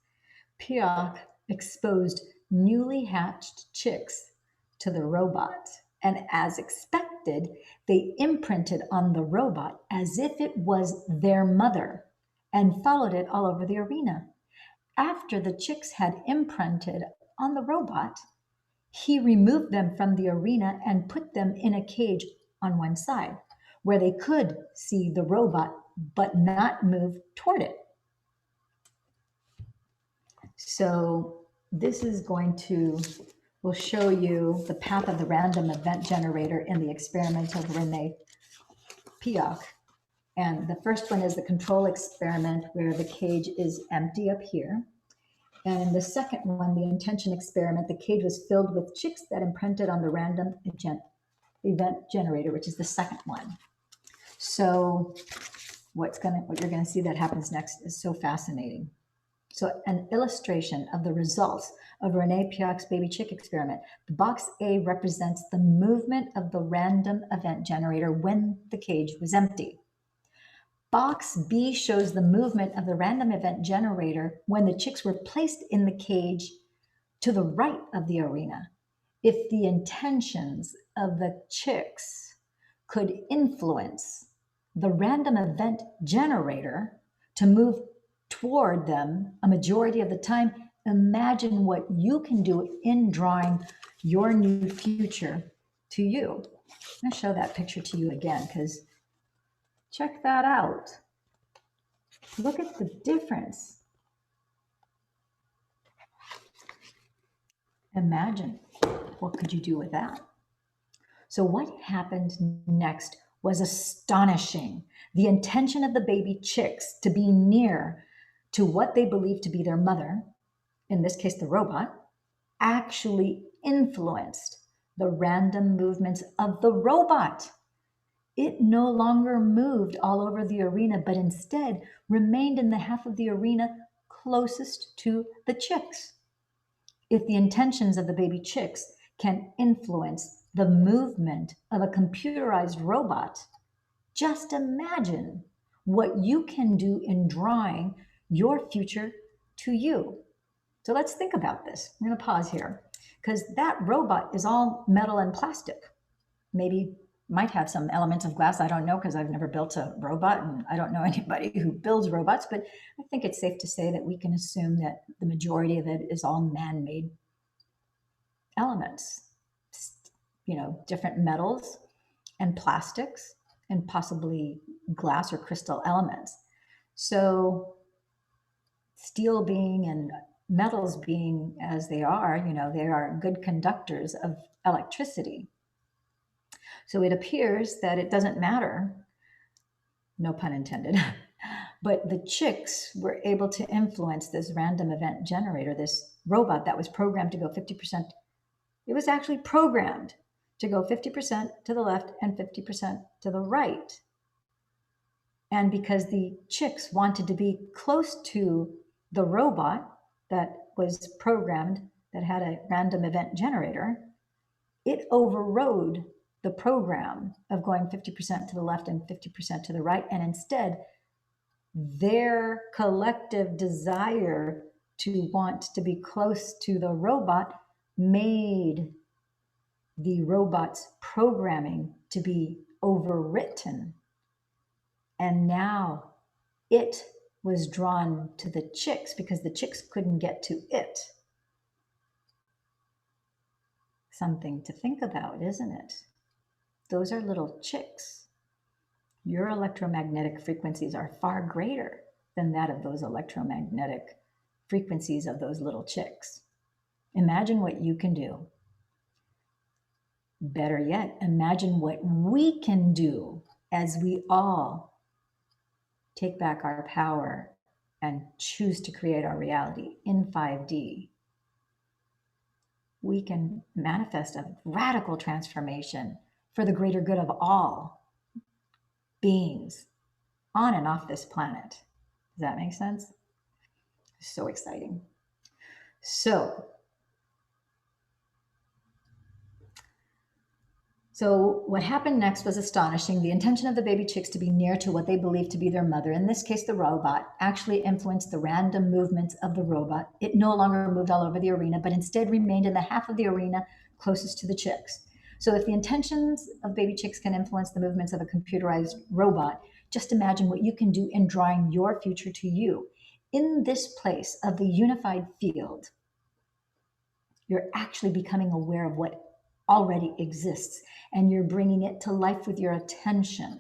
Piac exposed newly hatched chicks to the robot, and as expected, they imprinted on the robot as if it was their mother and followed it all over the arena. After the chicks had imprinted on the robot, he removed them from the arena and put them in a cage on one side where they could see the robot but not move toward it. So this is going to, will show you the path of the random event generator in the experiment of René Piac. And the first one is the control experiment where the cage is empty up here. And in the second one, the intention experiment, the cage was filled with chicks that imprinted on the random event generator, which is the second one. So what you're gonna see that happens next is so fascinating. So an illustration of the results of René Piac's baby chick experiment. The box A represents the movement of the random event generator when the cage was empty. Box B shows the movement of the random event generator when the chicks were placed in the cage to the right of the arena. If the intentions of the chicks could influence the random event generator to move toward them a majority of the time, imagine what you can do in drawing your new future to you. I'm going to show that picture to you again because check that out. Look at the difference. Imagine, what could you do with that? So what happened next was astonishing. The intention of the baby chicks to be near to what they believed to be their mother, in this case the robot, actually influenced the random movements of the robot. It no longer moved all over the arena, but instead remained in the half of the arena closest to the chicks. If the intentions of the baby chicks can influence the movement of a computerized robot, just imagine what you can do in drawing your future to you. So let's think about this. I'm going to pause here because that robot is all metal and plastic. Maybe might have some elements of glass. I don't know because I've never built a robot and I don't know anybody who builds robots, but I think it's safe to say that we can assume that the majority of it is all man-made elements, different metals and plastics and possibly glass or crystal elements. So steel being and metals being as they are, they are good conductors of electricity. So it appears that it doesn't matter, no pun intended, but the chicks were able to influence this random event generator, this robot that was programmed to go 50%. It was actually programmed to go 50% to the left and 50% to the right. And because the chicks wanted to be close to the robot that was programmed, that had a random event generator, it overrode the program of going 50% to the left and 50% to the right. And instead, their collective desire to want to be close to the robot made the robot's programming to be overwritten. And now it was drawn to the chicks because the chicks couldn't get to it. Something to think about, isn't it? Those are little chicks. Your electromagnetic frequencies are far greater than that of those electromagnetic frequencies of those little chicks. Imagine what you can do. Better yet, imagine what we can do as we all take back our power and choose to create our reality in 5D. We can manifest a radical transformation for the greater good of all beings on and off this planet. Does that make sense? So exciting. So what happened next was astonishing. The intention of the baby chicks to be near to what they believed to be their mother, in this case the robot, actually influenced the random movements of the robot. It no longer moved all over the arena, but instead remained in the half of the arena closest to the chicks. So if the intentions of baby chicks can influence the movements of a computerized robot, just imagine what you can do in drawing your future to you. In this place of the unified field, you're actually becoming aware of what already exists, and you're bringing it to life with your attention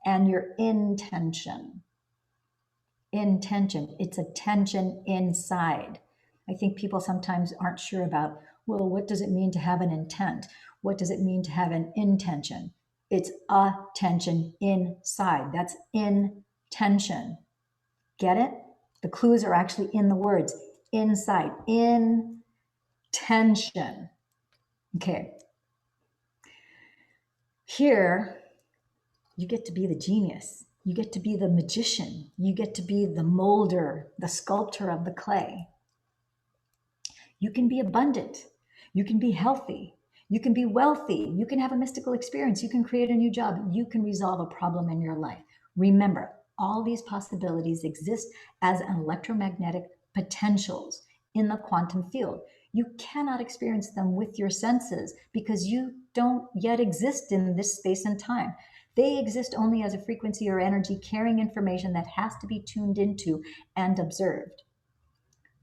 and your intention. Intention, it's attention inside. I think people sometimes aren't sure about, well, what does it mean to have an intent? What does it mean to have an intention? It's attention inside. That's intention. Get it? The clues are actually in the words inside. Intention. Okay. Here, you get to be the genius. You get to be the magician. You get to be the molder, the sculptor of the clay. You can be abundant. You can be healthy. You can be wealthy. You can have a mystical experience. You can create a new job. You can resolve a problem in your life. Remember, all these possibilities exist as electromagnetic potentials in the quantum field. You cannot experience them with your senses because you don't yet exist in this space and time. They exist only as a frequency or energy carrying information that has to be tuned into and observed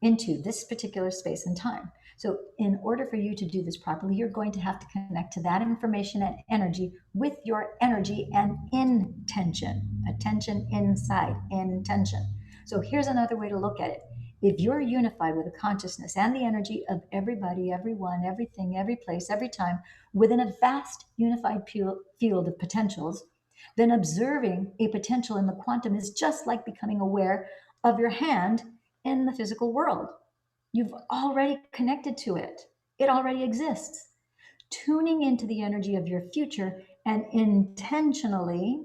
into this particular space and time. So in order for you to do this properly, you're going to have to connect to that information and energy with your energy and intention. Attention inside, intention. So here's another way to look at it. if you're unified with the consciousness and the energy of everybody, everyone, everything, every place, every time, within a vast unified field of potentials, then observing a potential in the quantum is just like becoming aware of your hand in the physical world. You've already connected to it, it already exists. Tuning into the energy of your future and intentionally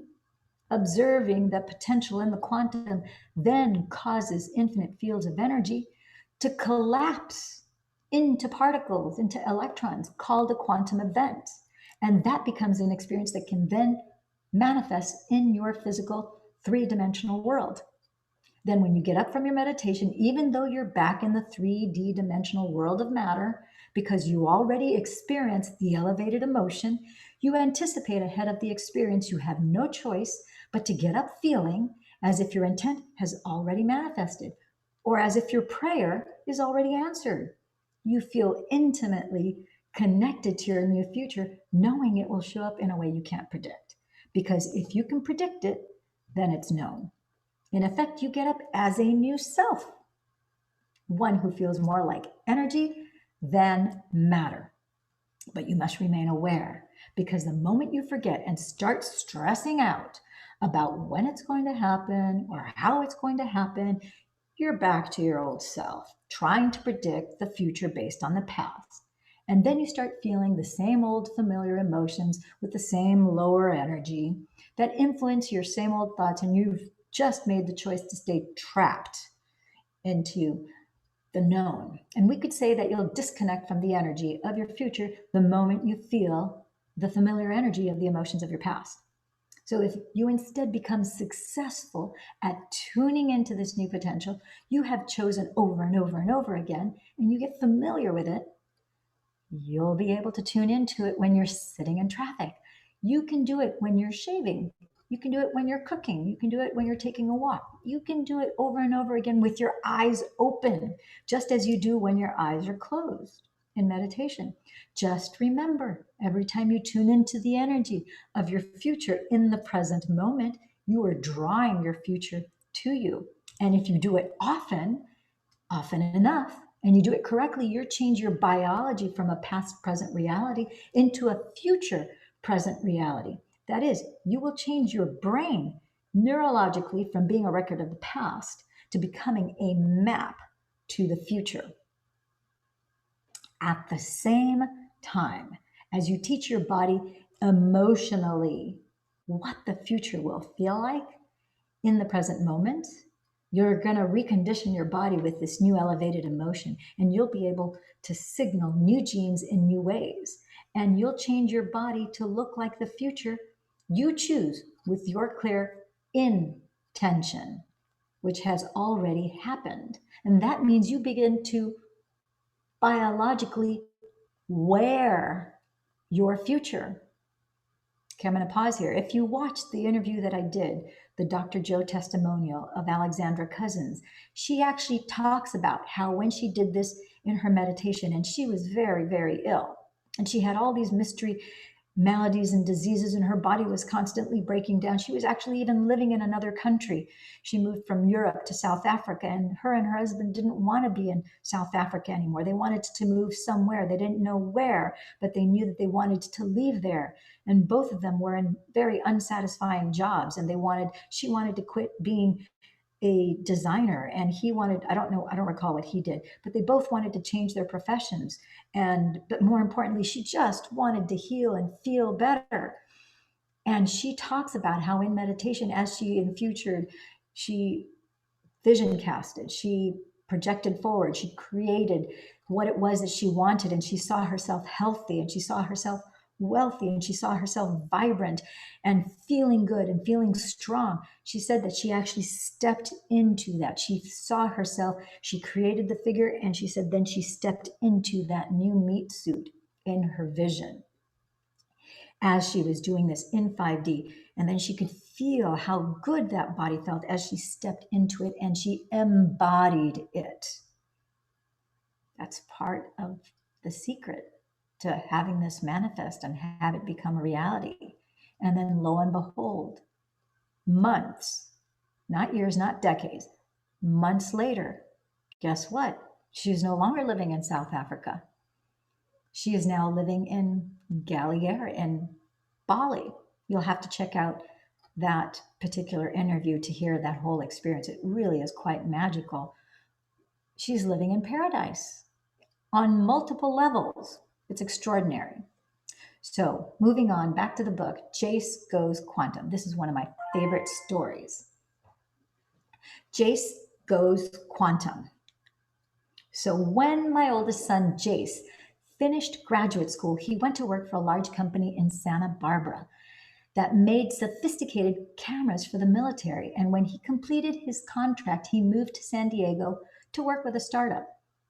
observing the potential in the quantum then causes infinite fields of energy to collapse into particles, into electrons, called a quantum event. And that becomes an experience that can then manifest in your physical three-dimensional world. Then when you get up from your meditation, even though you're back in the 3D dimensional world of matter, because you already experienced the elevated emotion, you anticipate ahead of the experience. You have no choice but to get up feeling as if your intent has already manifested, or as if your prayer is already answered. You feel intimately connected to your new future, knowing it will show up in a way you can't predict. Because if you can predict it, then it's known. In effect, you get up as a new self, one who feels more like energy than matter. But you must remain aware, because the moment you forget and start stressing out about when it's going to happen or how it's going to happen, you're back to your old self, trying to predict the future based on the past. And then you start feeling the same old familiar emotions with the same lower energy that influence your same old thoughts, and you've just made the choice to stay trapped into the known. And we could say that you'll disconnect from the energy of your future the moment you feel the familiar energy of the emotions of your past. So if you instead become successful at tuning into this new potential you have chosen over and over and over again, and you get familiar with it, you'll be able to tune into it when you're sitting in traffic. You can do it when you're shaving. You can do it when you're cooking. You can do it when you're taking a walk. You can do it over and over again with your eyes open, just as you do when your eyes are closed in meditation. Just remember, every time you tune into the energy of your future in the present moment, you are drawing your future to you. And if you do it often, often enough, and you do it correctly, you change your biology from a past present reality into a future present reality. That is, you will change your brain neurologically from being a record of the past to becoming a map to the future. At the same time as you teach your body emotionally what the future will feel like in the present moment, you're going to recondition your body with this new elevated emotion, and you'll be able to signal new genes in new ways. And you'll change your body to look like the future you choose with your clear intention, which has already happened. And that means you begin to biologically wear your future. Okay, I'm going to pause here. If you watched the interview that I did, the Dr. Joe testimonial of Alexandra Cousins, she actually talks about how when she did this in her meditation, and she was very, very ill, and she had all these mystery maladies and diseases, and her body was constantly breaking down. She was actually even living in another country. She moved from Europe to South Africa, and her husband didn't want to be in South Africa anymore. They wanted to move somewhere. They didn't know where, but they knew that they wanted to leave there. And both of them were in very unsatisfying jobs, and she wanted to quit being a designer, and he wanted, I don't recall what he did, but they both wanted to change their professions. But more importantly, she just wanted to heal and feel better. And she talks about how in meditation, as she in future, she vision casted, she projected forward, she created what it was that she wanted, and she saw herself healthy, and she saw herself wealthy, and she saw herself vibrant and feeling good and feeling strong. She said that she actually stepped into that. She saw herself, she created the figure, and she said then she stepped into that new meat suit in her vision as she was doing this in 5D. And then she could feel how good that body felt as she stepped into it and she embodied it. That's part of the secret to having this manifest and have it become a reality. And then lo and behold, months, not years, not decades, months later, Guess what? She's no longer living in South Africa. She is now living in Galier in Bali. You'll have to check out that particular interview to hear that whole experience. It really is quite magical. She's living in paradise on multiple levels. It's extraordinary. So, moving on back to the book, Jace Goes Quantum. This is one of my favorite stories. Jace Goes Quantum. So, when my oldest son, Jace, finished graduate school, he went to work for a large company in Santa Barbara that made sophisticated cameras for the military. And when he completed his contract, he moved to San Diego to work with a startup.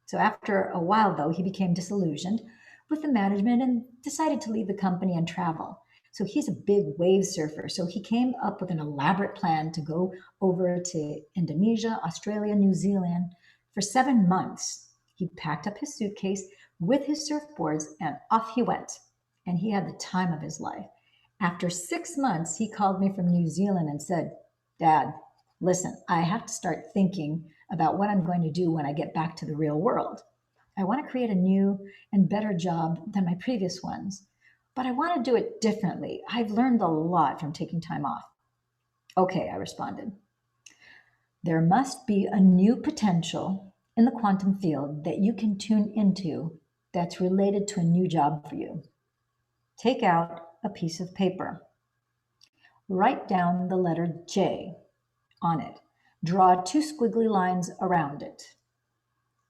So after a while, though, he became disillusioned with the management and decided to leave the company and travel. So he's a big wave surfer. So he came up with an elaborate plan to go over to Indonesia, Australia, New Zealand for 7 months. He packed up his suitcase with his surfboards and off he went. And he had the time of his life. After 6 months, he called me from New Zealand and said, Dad, listen, I have to start thinking about what I'm going to do when I get back to the real world. I want to create a new and better job than my previous ones, but I want to do it differently. I've learned a lot from taking time off. Okay, I responded. There must be a new potential in the quantum field that you can tune into that's related to a new job for you. Take out a piece of paper. Write down the letter J on it. Draw 2 squiggly lines around it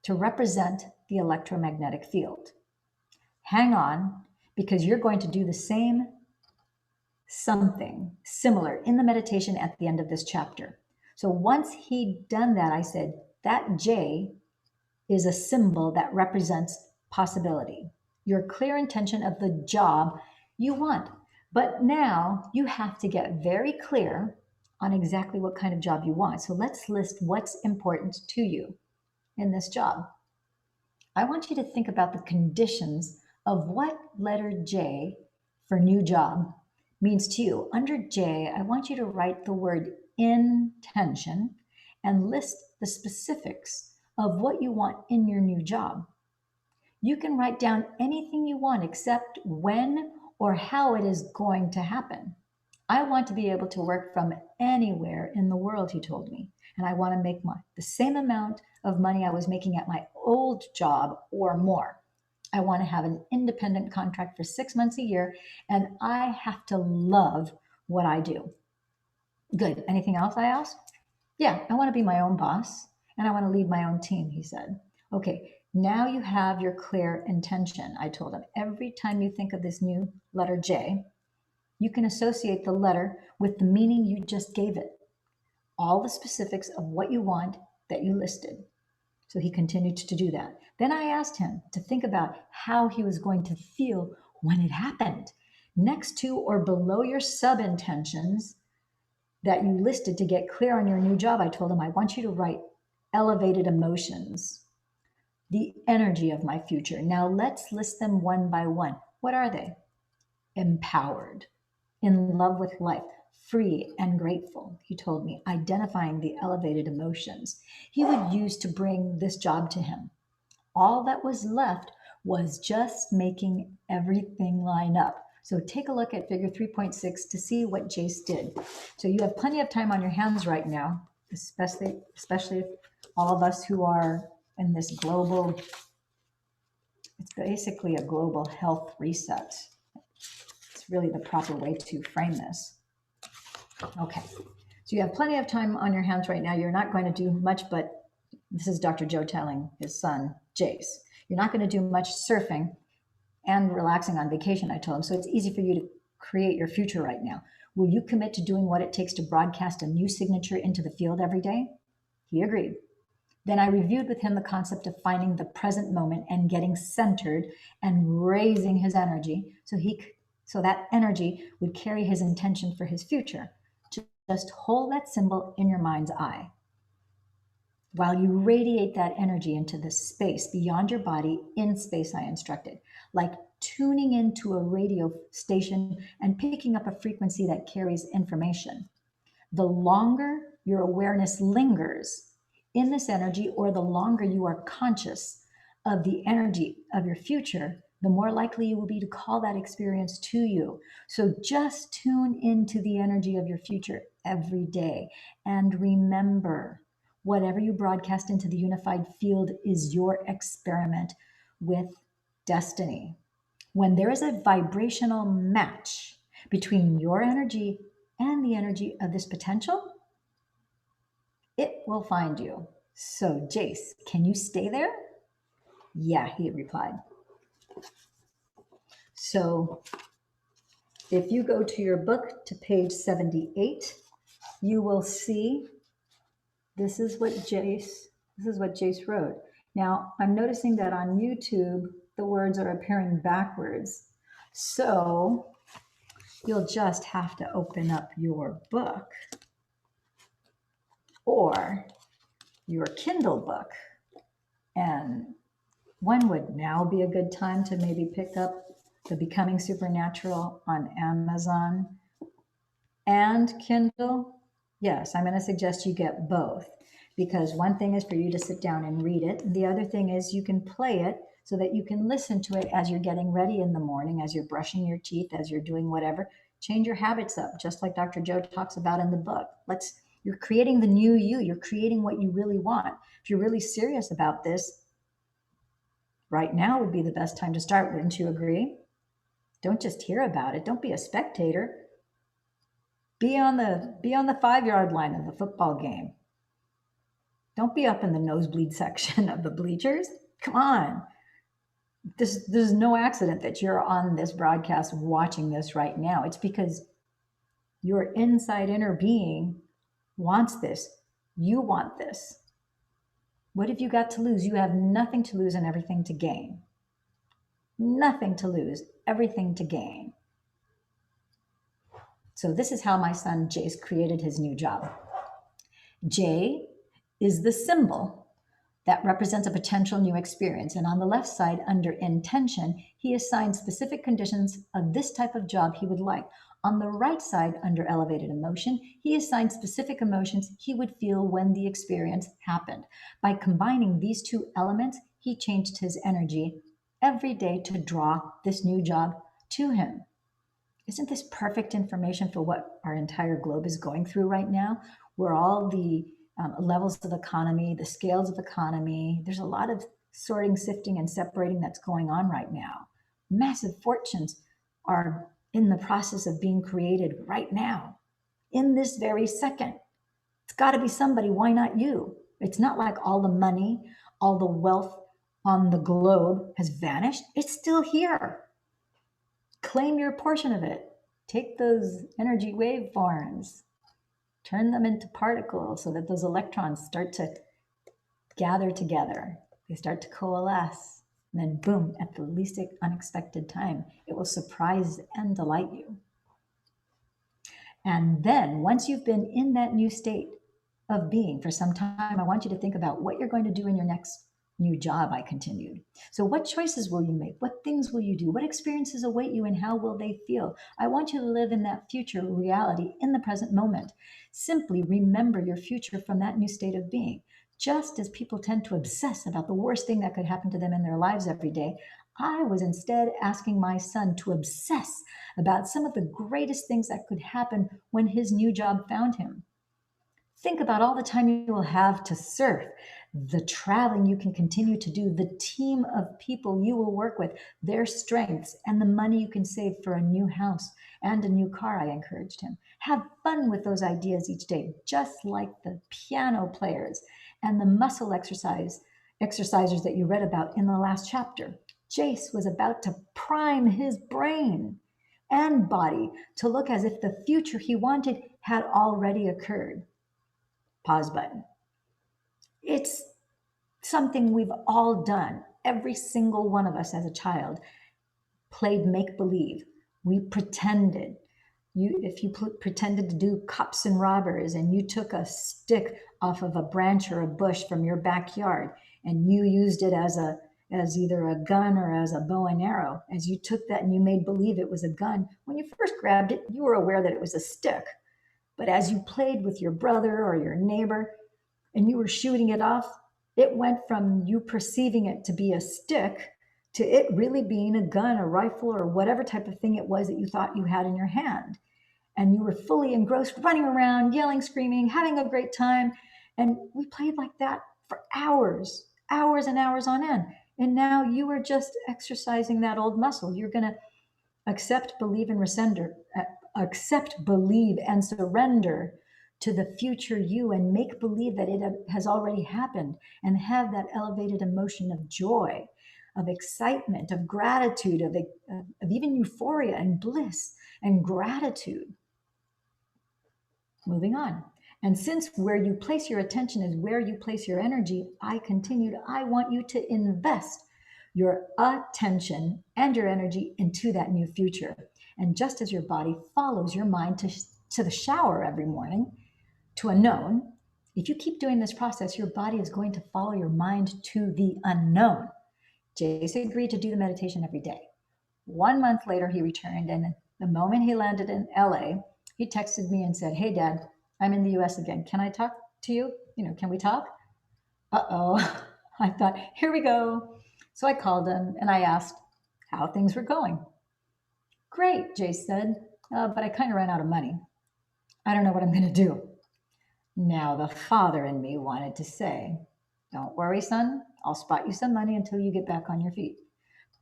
to represent the electromagnetic field. Hang on, because you're going to do the same something similar in the meditation at the end of this chapter. So once he'd done that, I said, that J is a symbol that represents possibility, your clear intention of the job you want. But now you have to get very clear on exactly what kind of job you want. So let's list what's important to you in this job. I want you to think about the conditions of what letter J for new job means to you. Under J, I want you to write the word intention and list the specifics of what you want in your new job. You can write down anything you want except when or how it is going to happen. I want to be able to work from anywhere in the world, he told me. And I want to make the same amount of money I was making at my old job or more. I want to have an independent contract for 6 months a year, and I have to love what I do. Good. Anything else, I asked? Yeah, I want to be my own boss, and I want to lead my own team, he said. Okay, now you have your clear intention, I told him. Every time you think of this new letter J, you can associate the letter with the meaning you just gave it. All the specifics of what you want that you listed. So he continued to do that. Then I asked him to think about how he was going to feel when it happened. Next to or below your sub-intentions that you listed to get clear on your new job, I told him, I want you to write elevated emotions, the energy of my future. Now let's list them one by one. What are they? Empowered, in love with life, free and grateful, he told me, identifying the elevated emotions he would use to bring this job to him. All that was left was just making everything line up. So take a look at figure 3.6 to see what Jace did. So you have plenty of time on your hands right now, especially all of us who are in this global, it's basically a global health reset. It's really the proper way to frame this. Okay, so you have plenty of time on your hands right now. You're not going to do much, but this is Dr. Joe telling his son, Jace. You're not going to do much surfing and relaxing on vacation, I told him. So it's easy for you to create your future right now. Will you commit to doing what it takes to broadcast a new signature into the field every day? He agreed. Then I reviewed with him the concept of finding the present moment and getting centered and raising his energy so that energy would carry his intention for his future. Just hold that symbol in your mind's eye while you radiate that energy into the space beyond your body in space, I instructed, like tuning into a radio station and picking up a frequency that carries information. The longer your awareness lingers in this energy, or the longer you are conscious of the energy of your future, the more likely you will be to call that experience to you. So just tune into the energy of your future every day. And remember, whatever you broadcast into the unified field is your experiment with destiny. When there is a vibrational match between your energy and the energy of this potential, it will find you. So, Jace, can you stay there? Yeah, he replied. So, if you go to your book to page 78, you will see this is what Jace wrote. Now, I'm noticing that on YouTube, the words are appearing backwards. So, you'll just have to open up your book or your Kindle book. And when would now be a good time to maybe pick up The Becoming Supernatural on Amazon and Kindle? Yes, I'm going to suggest you get both, because one thing is for you to sit down and read it. And the other thing is you can play it so that you can listen to it as you're getting ready in the morning, as you're brushing your teeth, as you're doing whatever. Change your habits up, just like Dr. Joe talks about in the book. You're creating the new you. You're creating what you really want. If you're really serious about this, right now would be the best time to start. Wouldn't you agree? Don't just hear about it. Don't be a spectator. Be on the 5-yard line of the football game. Don't be up in the nosebleed section of the bleachers. Come on. There's no accident that you're on this broadcast watching this right now. It's because your inside inner being wants this. You want this. What have you got to lose? You have nothing to lose and everything to gain. Nothing to lose, everything to gain. So this is how my son Jace created his new job. J is the symbol that represents a potential new experience. And on the left side, under intention, he assigned specific conditions of this type of job he would like. On the right side, under elevated emotion, he assigned specific emotions he would feel when the experience happened. By combining these two elements, he changed his energy every day to draw this new job to him. Isn't this perfect information for what our entire globe is going through right now? Where all the levels of economy, the scales of economy, there's a lot of sorting, sifting, and separating that's going on right now. Massive fortunes are in the process of being created right now, in this very second. It's got to be somebody. Why not you? It's not like all the money, all the wealth on the globe has vanished. It's still here. Claim your portion of it. Take those energy waveforms, turn them into particles so that those electrons start to gather together. They start to coalesce. And then boom, at the least unexpected time, it will surprise and delight you. And then once you've been in that new state of being for some time, I want you to think about what you're going to do in your next new job, I continued. So what choices will you make? What things will you do? What experiences await you and how will they feel? I want you to live in that future reality in the present moment. Simply remember your future from that new state of being. Just as people tend to obsess about the worst thing that could happen to them in their lives every day, I was instead asking my son to obsess about some of the greatest things that could happen when his new job found him. Think about all the time you will have to surf, the traveling you can continue to do, the team of people you will work with, their strengths, and the money you can save for a new house and a new car, I encouraged him. Have fun with those ideas each day, just like the piano players and the muscle exercisers that you read about in the last chapter. Jace was about to prime his brain and body to look as if the future he wanted had already occurred. Pause button. It's something we've all done. Every single one of us as a child played make-believe. We pretended. If you pretended to do cops and robbers and you took a stick off of a branch or a bush from your backyard and you used it as either a gun or as a bow and arrow, as you took that and you made believe it was a gun, when you first grabbed it, you were aware that it was a stick. But as you played with your brother or your neighbor, and you were shooting it off, it went from you perceiving it to be a stick to it really being a gun, a rifle, or whatever type of thing it was that you thought you had in your hand. And you were fully engrossed, running around, yelling, screaming, having a great time. And we played like that for hours, hours and hours on end. And now you are just exercising that old muscle. You're going to accept, believe, and accept, believe, and surrender to the future you, and make believe that it has already happened, and have that elevated emotion of joy, of excitement, of gratitude, of even euphoria and bliss and gratitude. Moving on. And since where you place your attention is where you place your energy, I continued, I want you to invest your attention and your energy into that new future. And just as your body follows your mind to the shower every morning, to a known, if you keep doing this process, your body is going to follow your mind to the unknown. Jace agreed to do the meditation every day. 1 month later, he returned, and the moment he landed in LA, he texted me and said, "Hey, Dad, I'm in the US again. Can I talk to you? Can we talk?" Uh-oh. I thought, here we go. So I called him and I asked how things were going. "Great," Jace said, "but I kind of ran out of money. I don't know what I'm going to do." Now, the father in me wanted to say, "Don't worry, son. I'll spot you some money until you get back on your feet."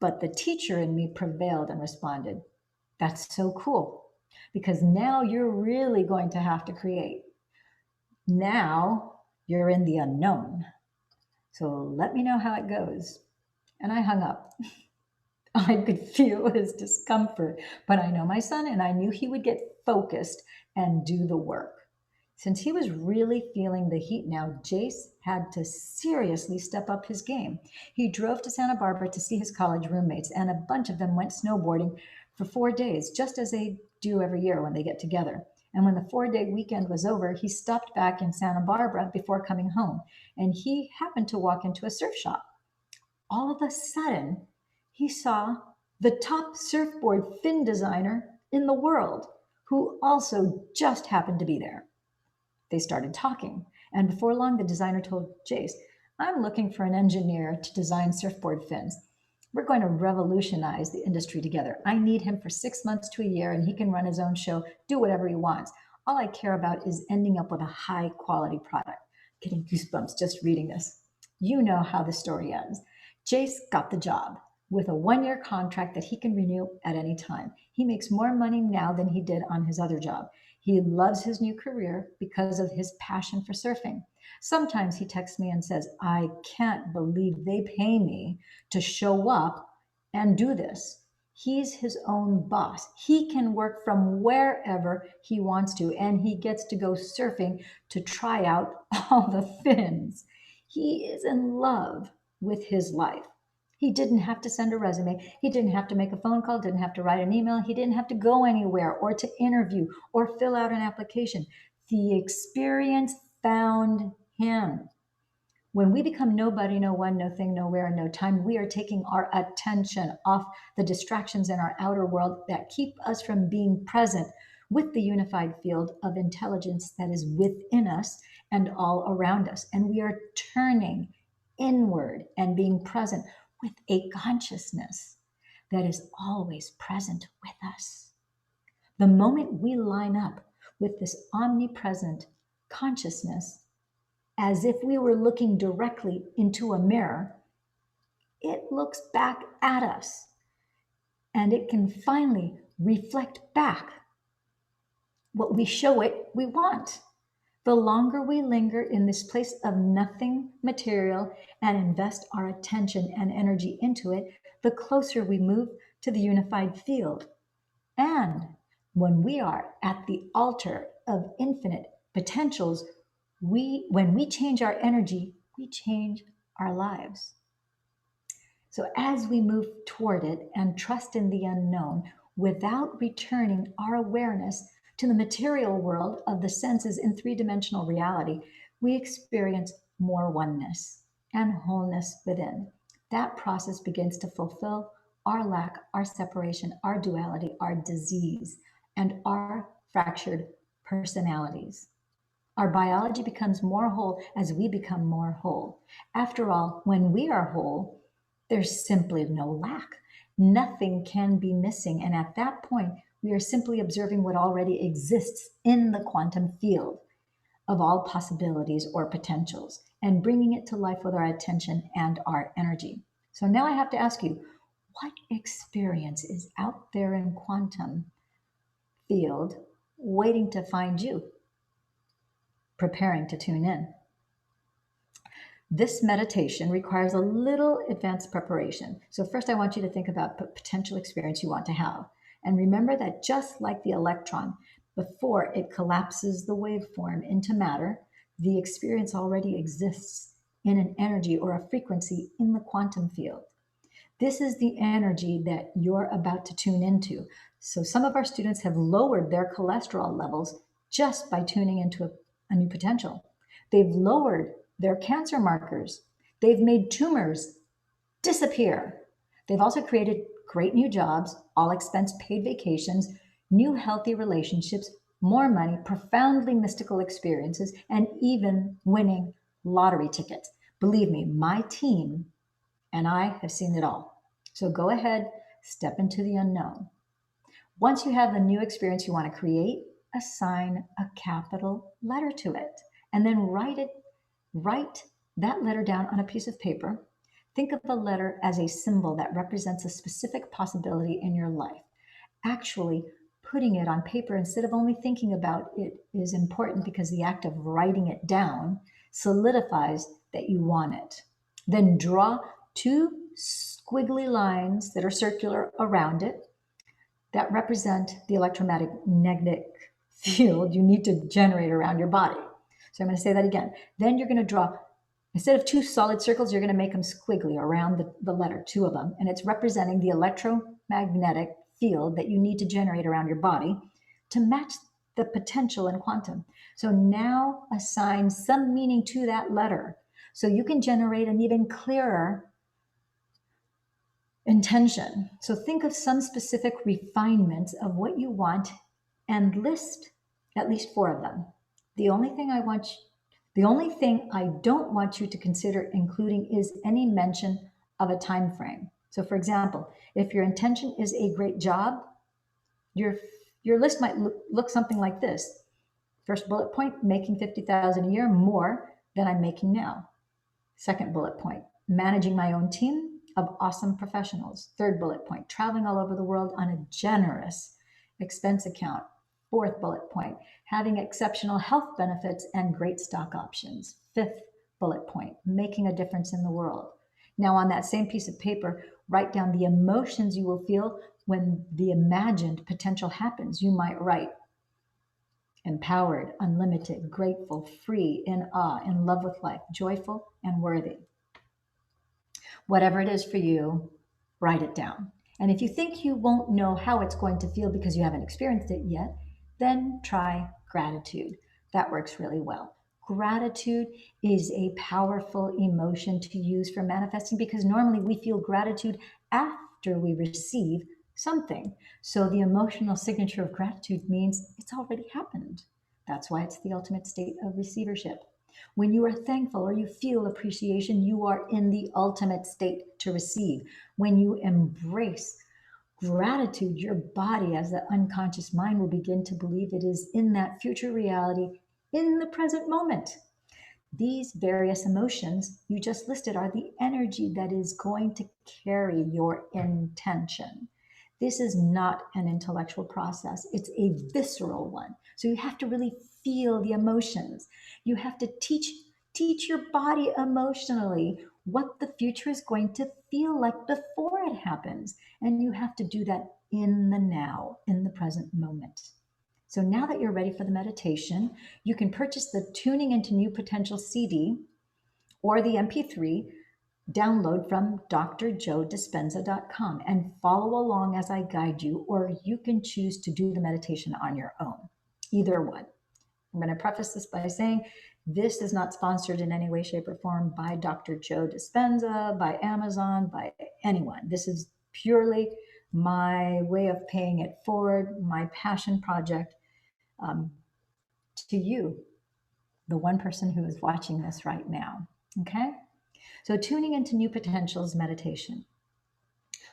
But the teacher in me prevailed and responded, "That's so cool, because now you're really going to have to create. Now you're in the unknown. So let me know how it goes." And I hung up. I could feel his discomfort, but I know my son, and I knew he would get focused and do the work. Since he was really feeling the heat now, Jace had to seriously step up his game. He drove to Santa Barbara to see his college roommates, and a bunch of them went snowboarding for 4 days, just as they do every year when they get together. And when the 4-day weekend was over, he stopped back in Santa Barbara before coming home, and he happened to walk into a surf shop. All of a sudden, he saw the top surfboard fin designer in the world, who also just happened to be there. They started talking, and before long, the designer told Jace, "I'm looking for an engineer to design surfboard fins. We're going to revolutionize the industry together. I need him for 6 months to a year, and he can run his own show, do whatever he wants. All I care about is ending up with a high quality product." Getting goosebumps just reading this. You know how the story ends. Jace got the job with a 1-year contract that he can renew at any time. He makes more money now than he did on his other job. He loves his new career because of his passion for surfing. Sometimes he texts me and says, "I can't believe they pay me to show up and do this." He's his own boss. He can work from wherever he wants to, and he gets to go surfing to try out all the fins. He is in love with his life. He didn't have to send a resume. He didn't have to make a phone call, didn't have to write an email. He didn't have to go anywhere or to interview or fill out an application. The experience found him. When we become nobody, no one, no thing, nowhere, no time, we are taking our attention off the distractions in our outer world that keep us from being present with the unified field of intelligence that is within us and all around us. And we are turning inward and being present with a consciousness that is always present with us. The moment we line up with this omnipresent consciousness, as if we were looking directly into a mirror, it looks back at us, and it can finally reflect back what we show it we want. The longer we linger in this place of nothing material and invest our attention and energy into it, the closer we move to the unified field. And when we are at the altar of infinite potentials, when we change our energy, we change our lives. So as we move toward it and trust in the unknown, without returning our awareness to the material world of the senses in three-dimensional reality, we experience more oneness and wholeness within. That process begins to fulfill our lack, our separation, our duality, our disease, and our fractured personalities. Our biology becomes more whole as we become more whole. After all, when we are whole, there's simply no lack. Nothing can be missing. And at that point, we are simply observing what already exists in the quantum field of all possibilities or potentials and bringing it to life with our attention and our energy. So now I have to ask you, what experience is out there in quantum field waiting to find you, preparing to tune in? This meditation requires a little advanced preparation. So first I want you to think about the potential experience you want to have. And remember that just like the electron, before it collapses the waveform into matter, the experience already exists in an energy or a frequency in the quantum field. This is the energy that you're about to tune into. So some of our students have lowered their cholesterol levels just by tuning into a new potential. They've lowered their cancer markers. They've made tumors disappear. They've also created great new jobs, all expense paid vacations, new healthy relationships, more money, profoundly mystical experiences, and even winning lottery tickets. Believe me, my team and I have seen it all. So go ahead, step into the unknown. Once you have the new experience you want to create, assign a capital letter to it, and then write that letter down on a piece of paper. Think of the letter as a symbol that represents a specific possibility in your life. Actually, putting it on paper instead of only thinking about it is important because the act of writing it down solidifies that you want it. Then draw two squiggly lines that are circular around it that represent the electromagnetic field you need to generate around your body. So I'm going to say that again. Then you're going to draw, instead of two solid circles, you're going to make them squiggly around the letter, two of them. And it's representing the electromagnetic field that you need to generate around your body to match the potential in quantum. So now assign some meaning to that letter so you can generate an even clearer intention. So think of some specific refinements of what you want and list at least 4 of them. The only thing I don't want you to consider including is any mention of a time frame. So for example, if your intention is a great job, your list might look something like this. First bullet point, making 50,000 a year more than I'm making now. Second bullet point, managing my own team of awesome professionals. Third bullet point, traveling all over the world on a generous expense account. Fourth bullet point, having exceptional health benefits and great stock options. Fifth bullet point, making a difference in the world. Now on that same piece of paper, write down the emotions you will feel when the imagined potential happens. You might write empowered, unlimited, grateful, free, in awe, in love with life, joyful, and worthy. Whatever it is for you, write it down. And if you think you won't know how it's going to feel because you haven't experienced it yet, then try gratitude. That works really well. Gratitude is a powerful emotion to use for manifesting because normally we feel gratitude after we receive something. So the emotional signature of gratitude means it's already happened. That's why it's the ultimate state of receivership. When you are thankful or you feel appreciation, you are in the ultimate state to receive. When you embrace gratitude, your body, as the unconscious mind, will begin to believe it is in that future reality in the present moment. These various emotions you just listed are the energy that is going to carry your intention. This is not an intellectual process, it's a visceral one. So you have to really feel the emotions. You have to teach your body emotionally what the future is going to feel like before it happens. And you have to do that in the now, in the present moment. So now that you're ready for the meditation, you can purchase the Tuning into New Potential CD or the MP3 download from drjoedispenza.com and follow along as I guide you, or you can choose to do the meditation on your own. Either one. I'm going to preface this by saying this is not sponsored in any way, shape, or form by Dr. Joe Dispenza, by Amazon, by anyone. This is purely my way of paying it forward, my passion project to you. the one person who is watching this right now. Okay? So, tuning into new potentials meditation.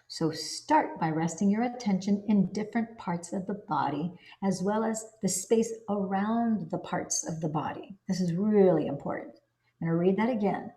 So, start by resting your attention in different parts of the body, as well as the space around the parts of the body. This is really important. I'm going to read that again.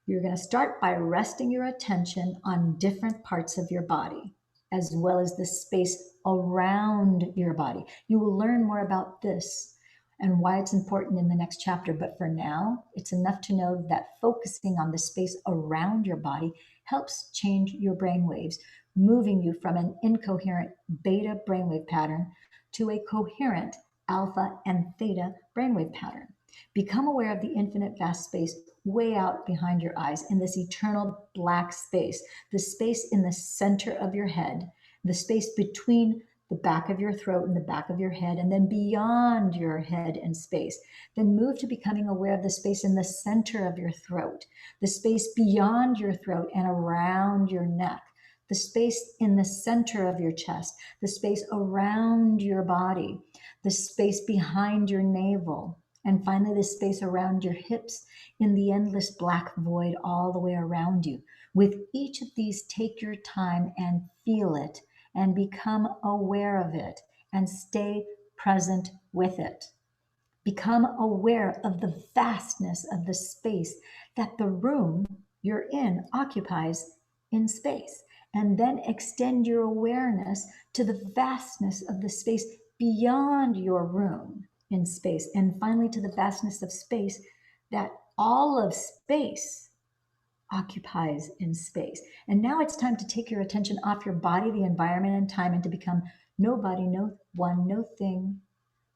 You're going to start by resting your attention on different parts of your body, as well as the space around your body. You will learn more about this and why it's important in the next chapter. But for now, it's enough to know that focusing on the space around your body helps change your brain waves, moving you from an incoherent beta brainwave pattern to a coherent alpha and theta brainwave pattern. Become aware of the infinite vast space way out behind your eyes in this eternal black space, the space in the center of your head, the space between the back of your throat and the back of your head, and then beyond your head and space. Then move to becoming aware of the space in the center of your throat, the space beyond your throat and around your neck, the space in the center of your chest, the space around your body, the space behind your navel, and finally the space around your hips in the endless black void all the way around you. With each of these, take your time and feel it and become aware of it and stay present with it. Become aware of the vastness of the space that the room you're in occupies in space. And then extend your awareness to the vastness of the space beyond your room in space. And finally, to the vastness of space that all of space occupies in space. And now it's time to take your attention off your body, the environment, and time, and to become nobody, no one, no thing,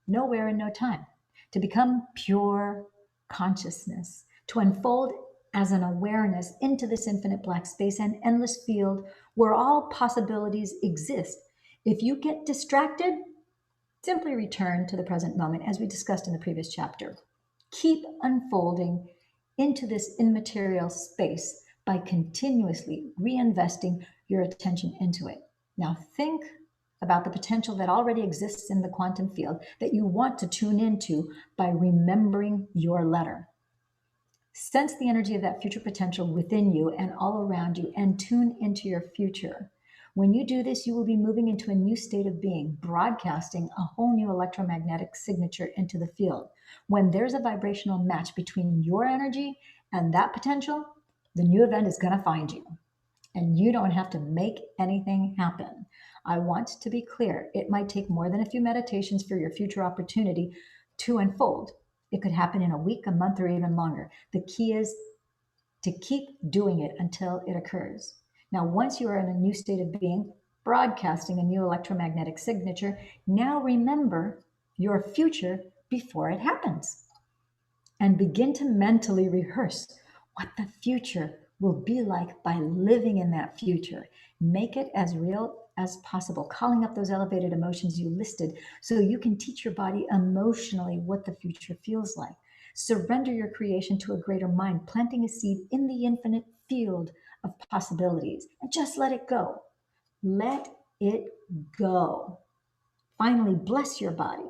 nowhere, and no time. To become pure consciousness, to unfold as an awareness into this infinite black space and endless field where all possibilities exist. If you get distracted, simply return to the present moment, as we discussed in the previous chapter. Keep unfolding into this immaterial space by continuously reinvesting your attention into it. Now, think about the potential that already exists in the quantum field that you want to tune into by remembering your letter. Sense the energy of that future potential within you and all around you, and tune into your future. When you do this, you will be moving into a new state of being, broadcasting a whole new electromagnetic signature into the field. When there's a vibrational match between your energy and that potential, the new event is going to find you. And you don't have to make anything happen. I want to be clear, it might take more than a few meditations for your future opportunity to unfold. It could happen in a week, a month, or even longer. The key is to keep doing it until it occurs. Now, once you are in a new state of being, broadcasting a new electromagnetic signature, now remember your future before it happens. And begin to mentally rehearse what the future will be like by living in that future. Make it as real as possible, calling up those elevated emotions you listed so you can teach your body emotionally what the future feels like. Surrender your creation to a greater mind, planting a seed in the infinite field of possibilities, and just let it go. Let it go. Finally, bless your body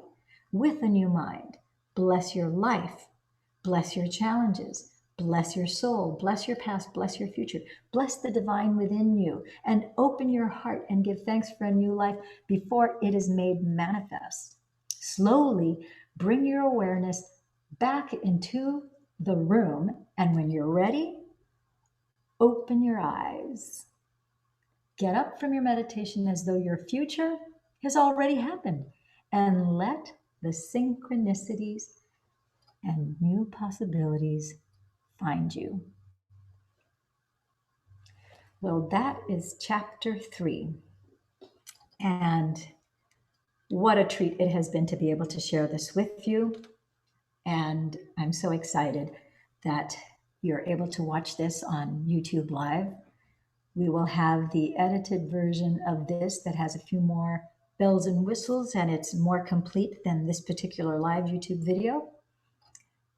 with a new mind. Bless your life. Bless your challenges. Bless your soul. Bless your past. Bless your future. Bless the divine within you, and open your heart and give thanks for a new life before it is made manifest. Slowly bring your awareness back into the room, and when you're ready, open your eyes. Get up from your meditation as though your future has already happened, and let the synchronicities and new possibilities find you. Well, that is chapter 3. And what a treat it has been to be able to share this with you. And I'm so excited that you're able to watch this on YouTube Live. We will have the edited version of this that has a few more bells and whistles, and it's more complete than this particular live YouTube video.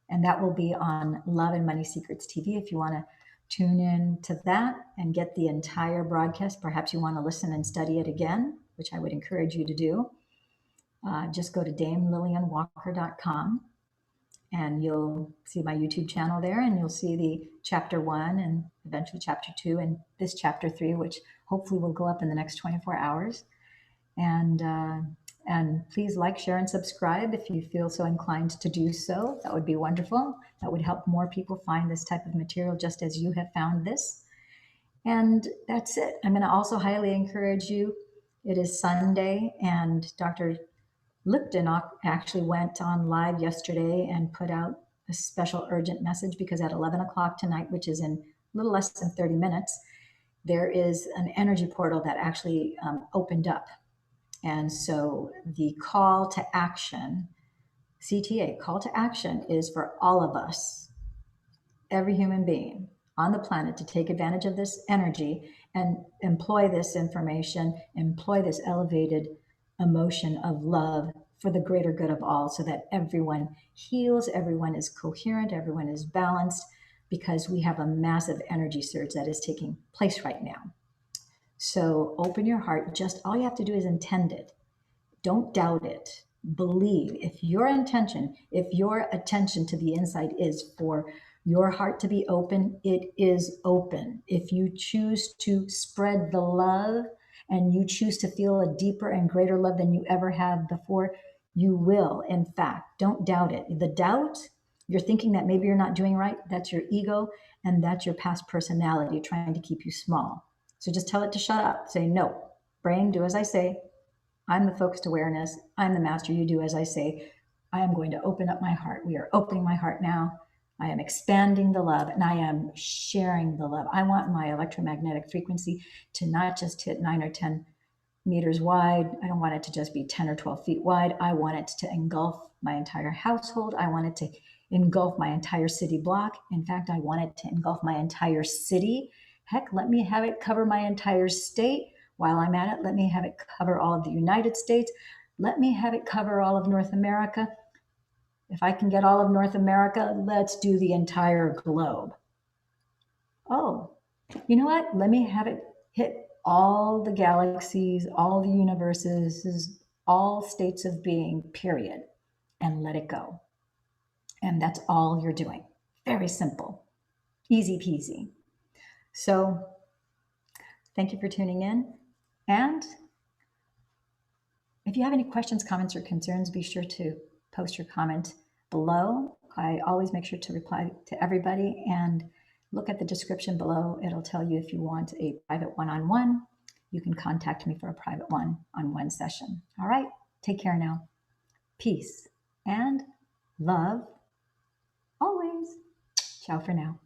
And that will be on Love and Money Secrets TV if you want to tune in to that and get the entire broadcast. Perhaps you want to listen and study it again, which I would encourage you to do. Just go to DameLillianWalker.com And you'll see my YouTube channel there, and you'll see the chapter 1 and eventually chapter 2 and this chapter 3, which hopefully will go up in the next 24 hours. And please like, share, and subscribe if you feel so inclined to do so. That would be wonderful. That would help more people find this type of material just as you have found this. And that's it. I'm going to also highly encourage you. It is Sunday, and Dr. Lipton actually went on live yesterday and put out a special urgent message because at 11 o'clock tonight, which is in a little less than 30 minutes, there is an energy portal that actually opened up. And so the call to action, CTA, call to action, is for all of us, every human being on the planet, to take advantage of this energy and employ this information, employ this elevated emotion of love for the greater good of all, so that everyone heals, everyone is coherent, everyone is balanced, because we have a massive energy surge that is taking place right now. So open your heart. Just all you have to do is intend it. Don't doubt it. Believe. If your intention, if your attention to the inside is for your heart to be open, it is open. If you choose to spread the love and you choose to feel a deeper and greater love than you ever have before, you will. In fact, don't doubt it. The doubt, you're thinking that maybe you're not doing right, that's your ego, and that's your past personality trying to keep you small. So just tell it to shut up. Say, no, brain, do as I say. I'm the focused awareness. I'm the master. You do as I say. I am going to open up my heart. We are opening my heart now. I am expanding the love, and I am sharing the love. I want my electromagnetic frequency to not just hit 9 or 10 meters wide. I don't want it to just be 10 or 12 feet wide. I want it to engulf my entire household. I want it to engulf my entire city block. In fact, I want it to engulf my entire city. Heck, let me have it cover my entire state. While I'm at it, let me have it cover all of the United States. Let me have it cover all of North America. If I can get all of North America, let's do the entire globe. Oh, you know what? Let me have it hit all the galaxies, all the universes, all states of being, period, and let it go. And that's all you're doing. Very simple, easy peasy. So thank you for tuning in. And if you have any questions, comments, or concerns, be sure to post your comment below. I always make sure to reply to everybody, and look at the description below. It'll tell you if you want a private one-on-one. You can contact me for a private one-on-one session. All right, take care now. Peace and love always. Ciao for now.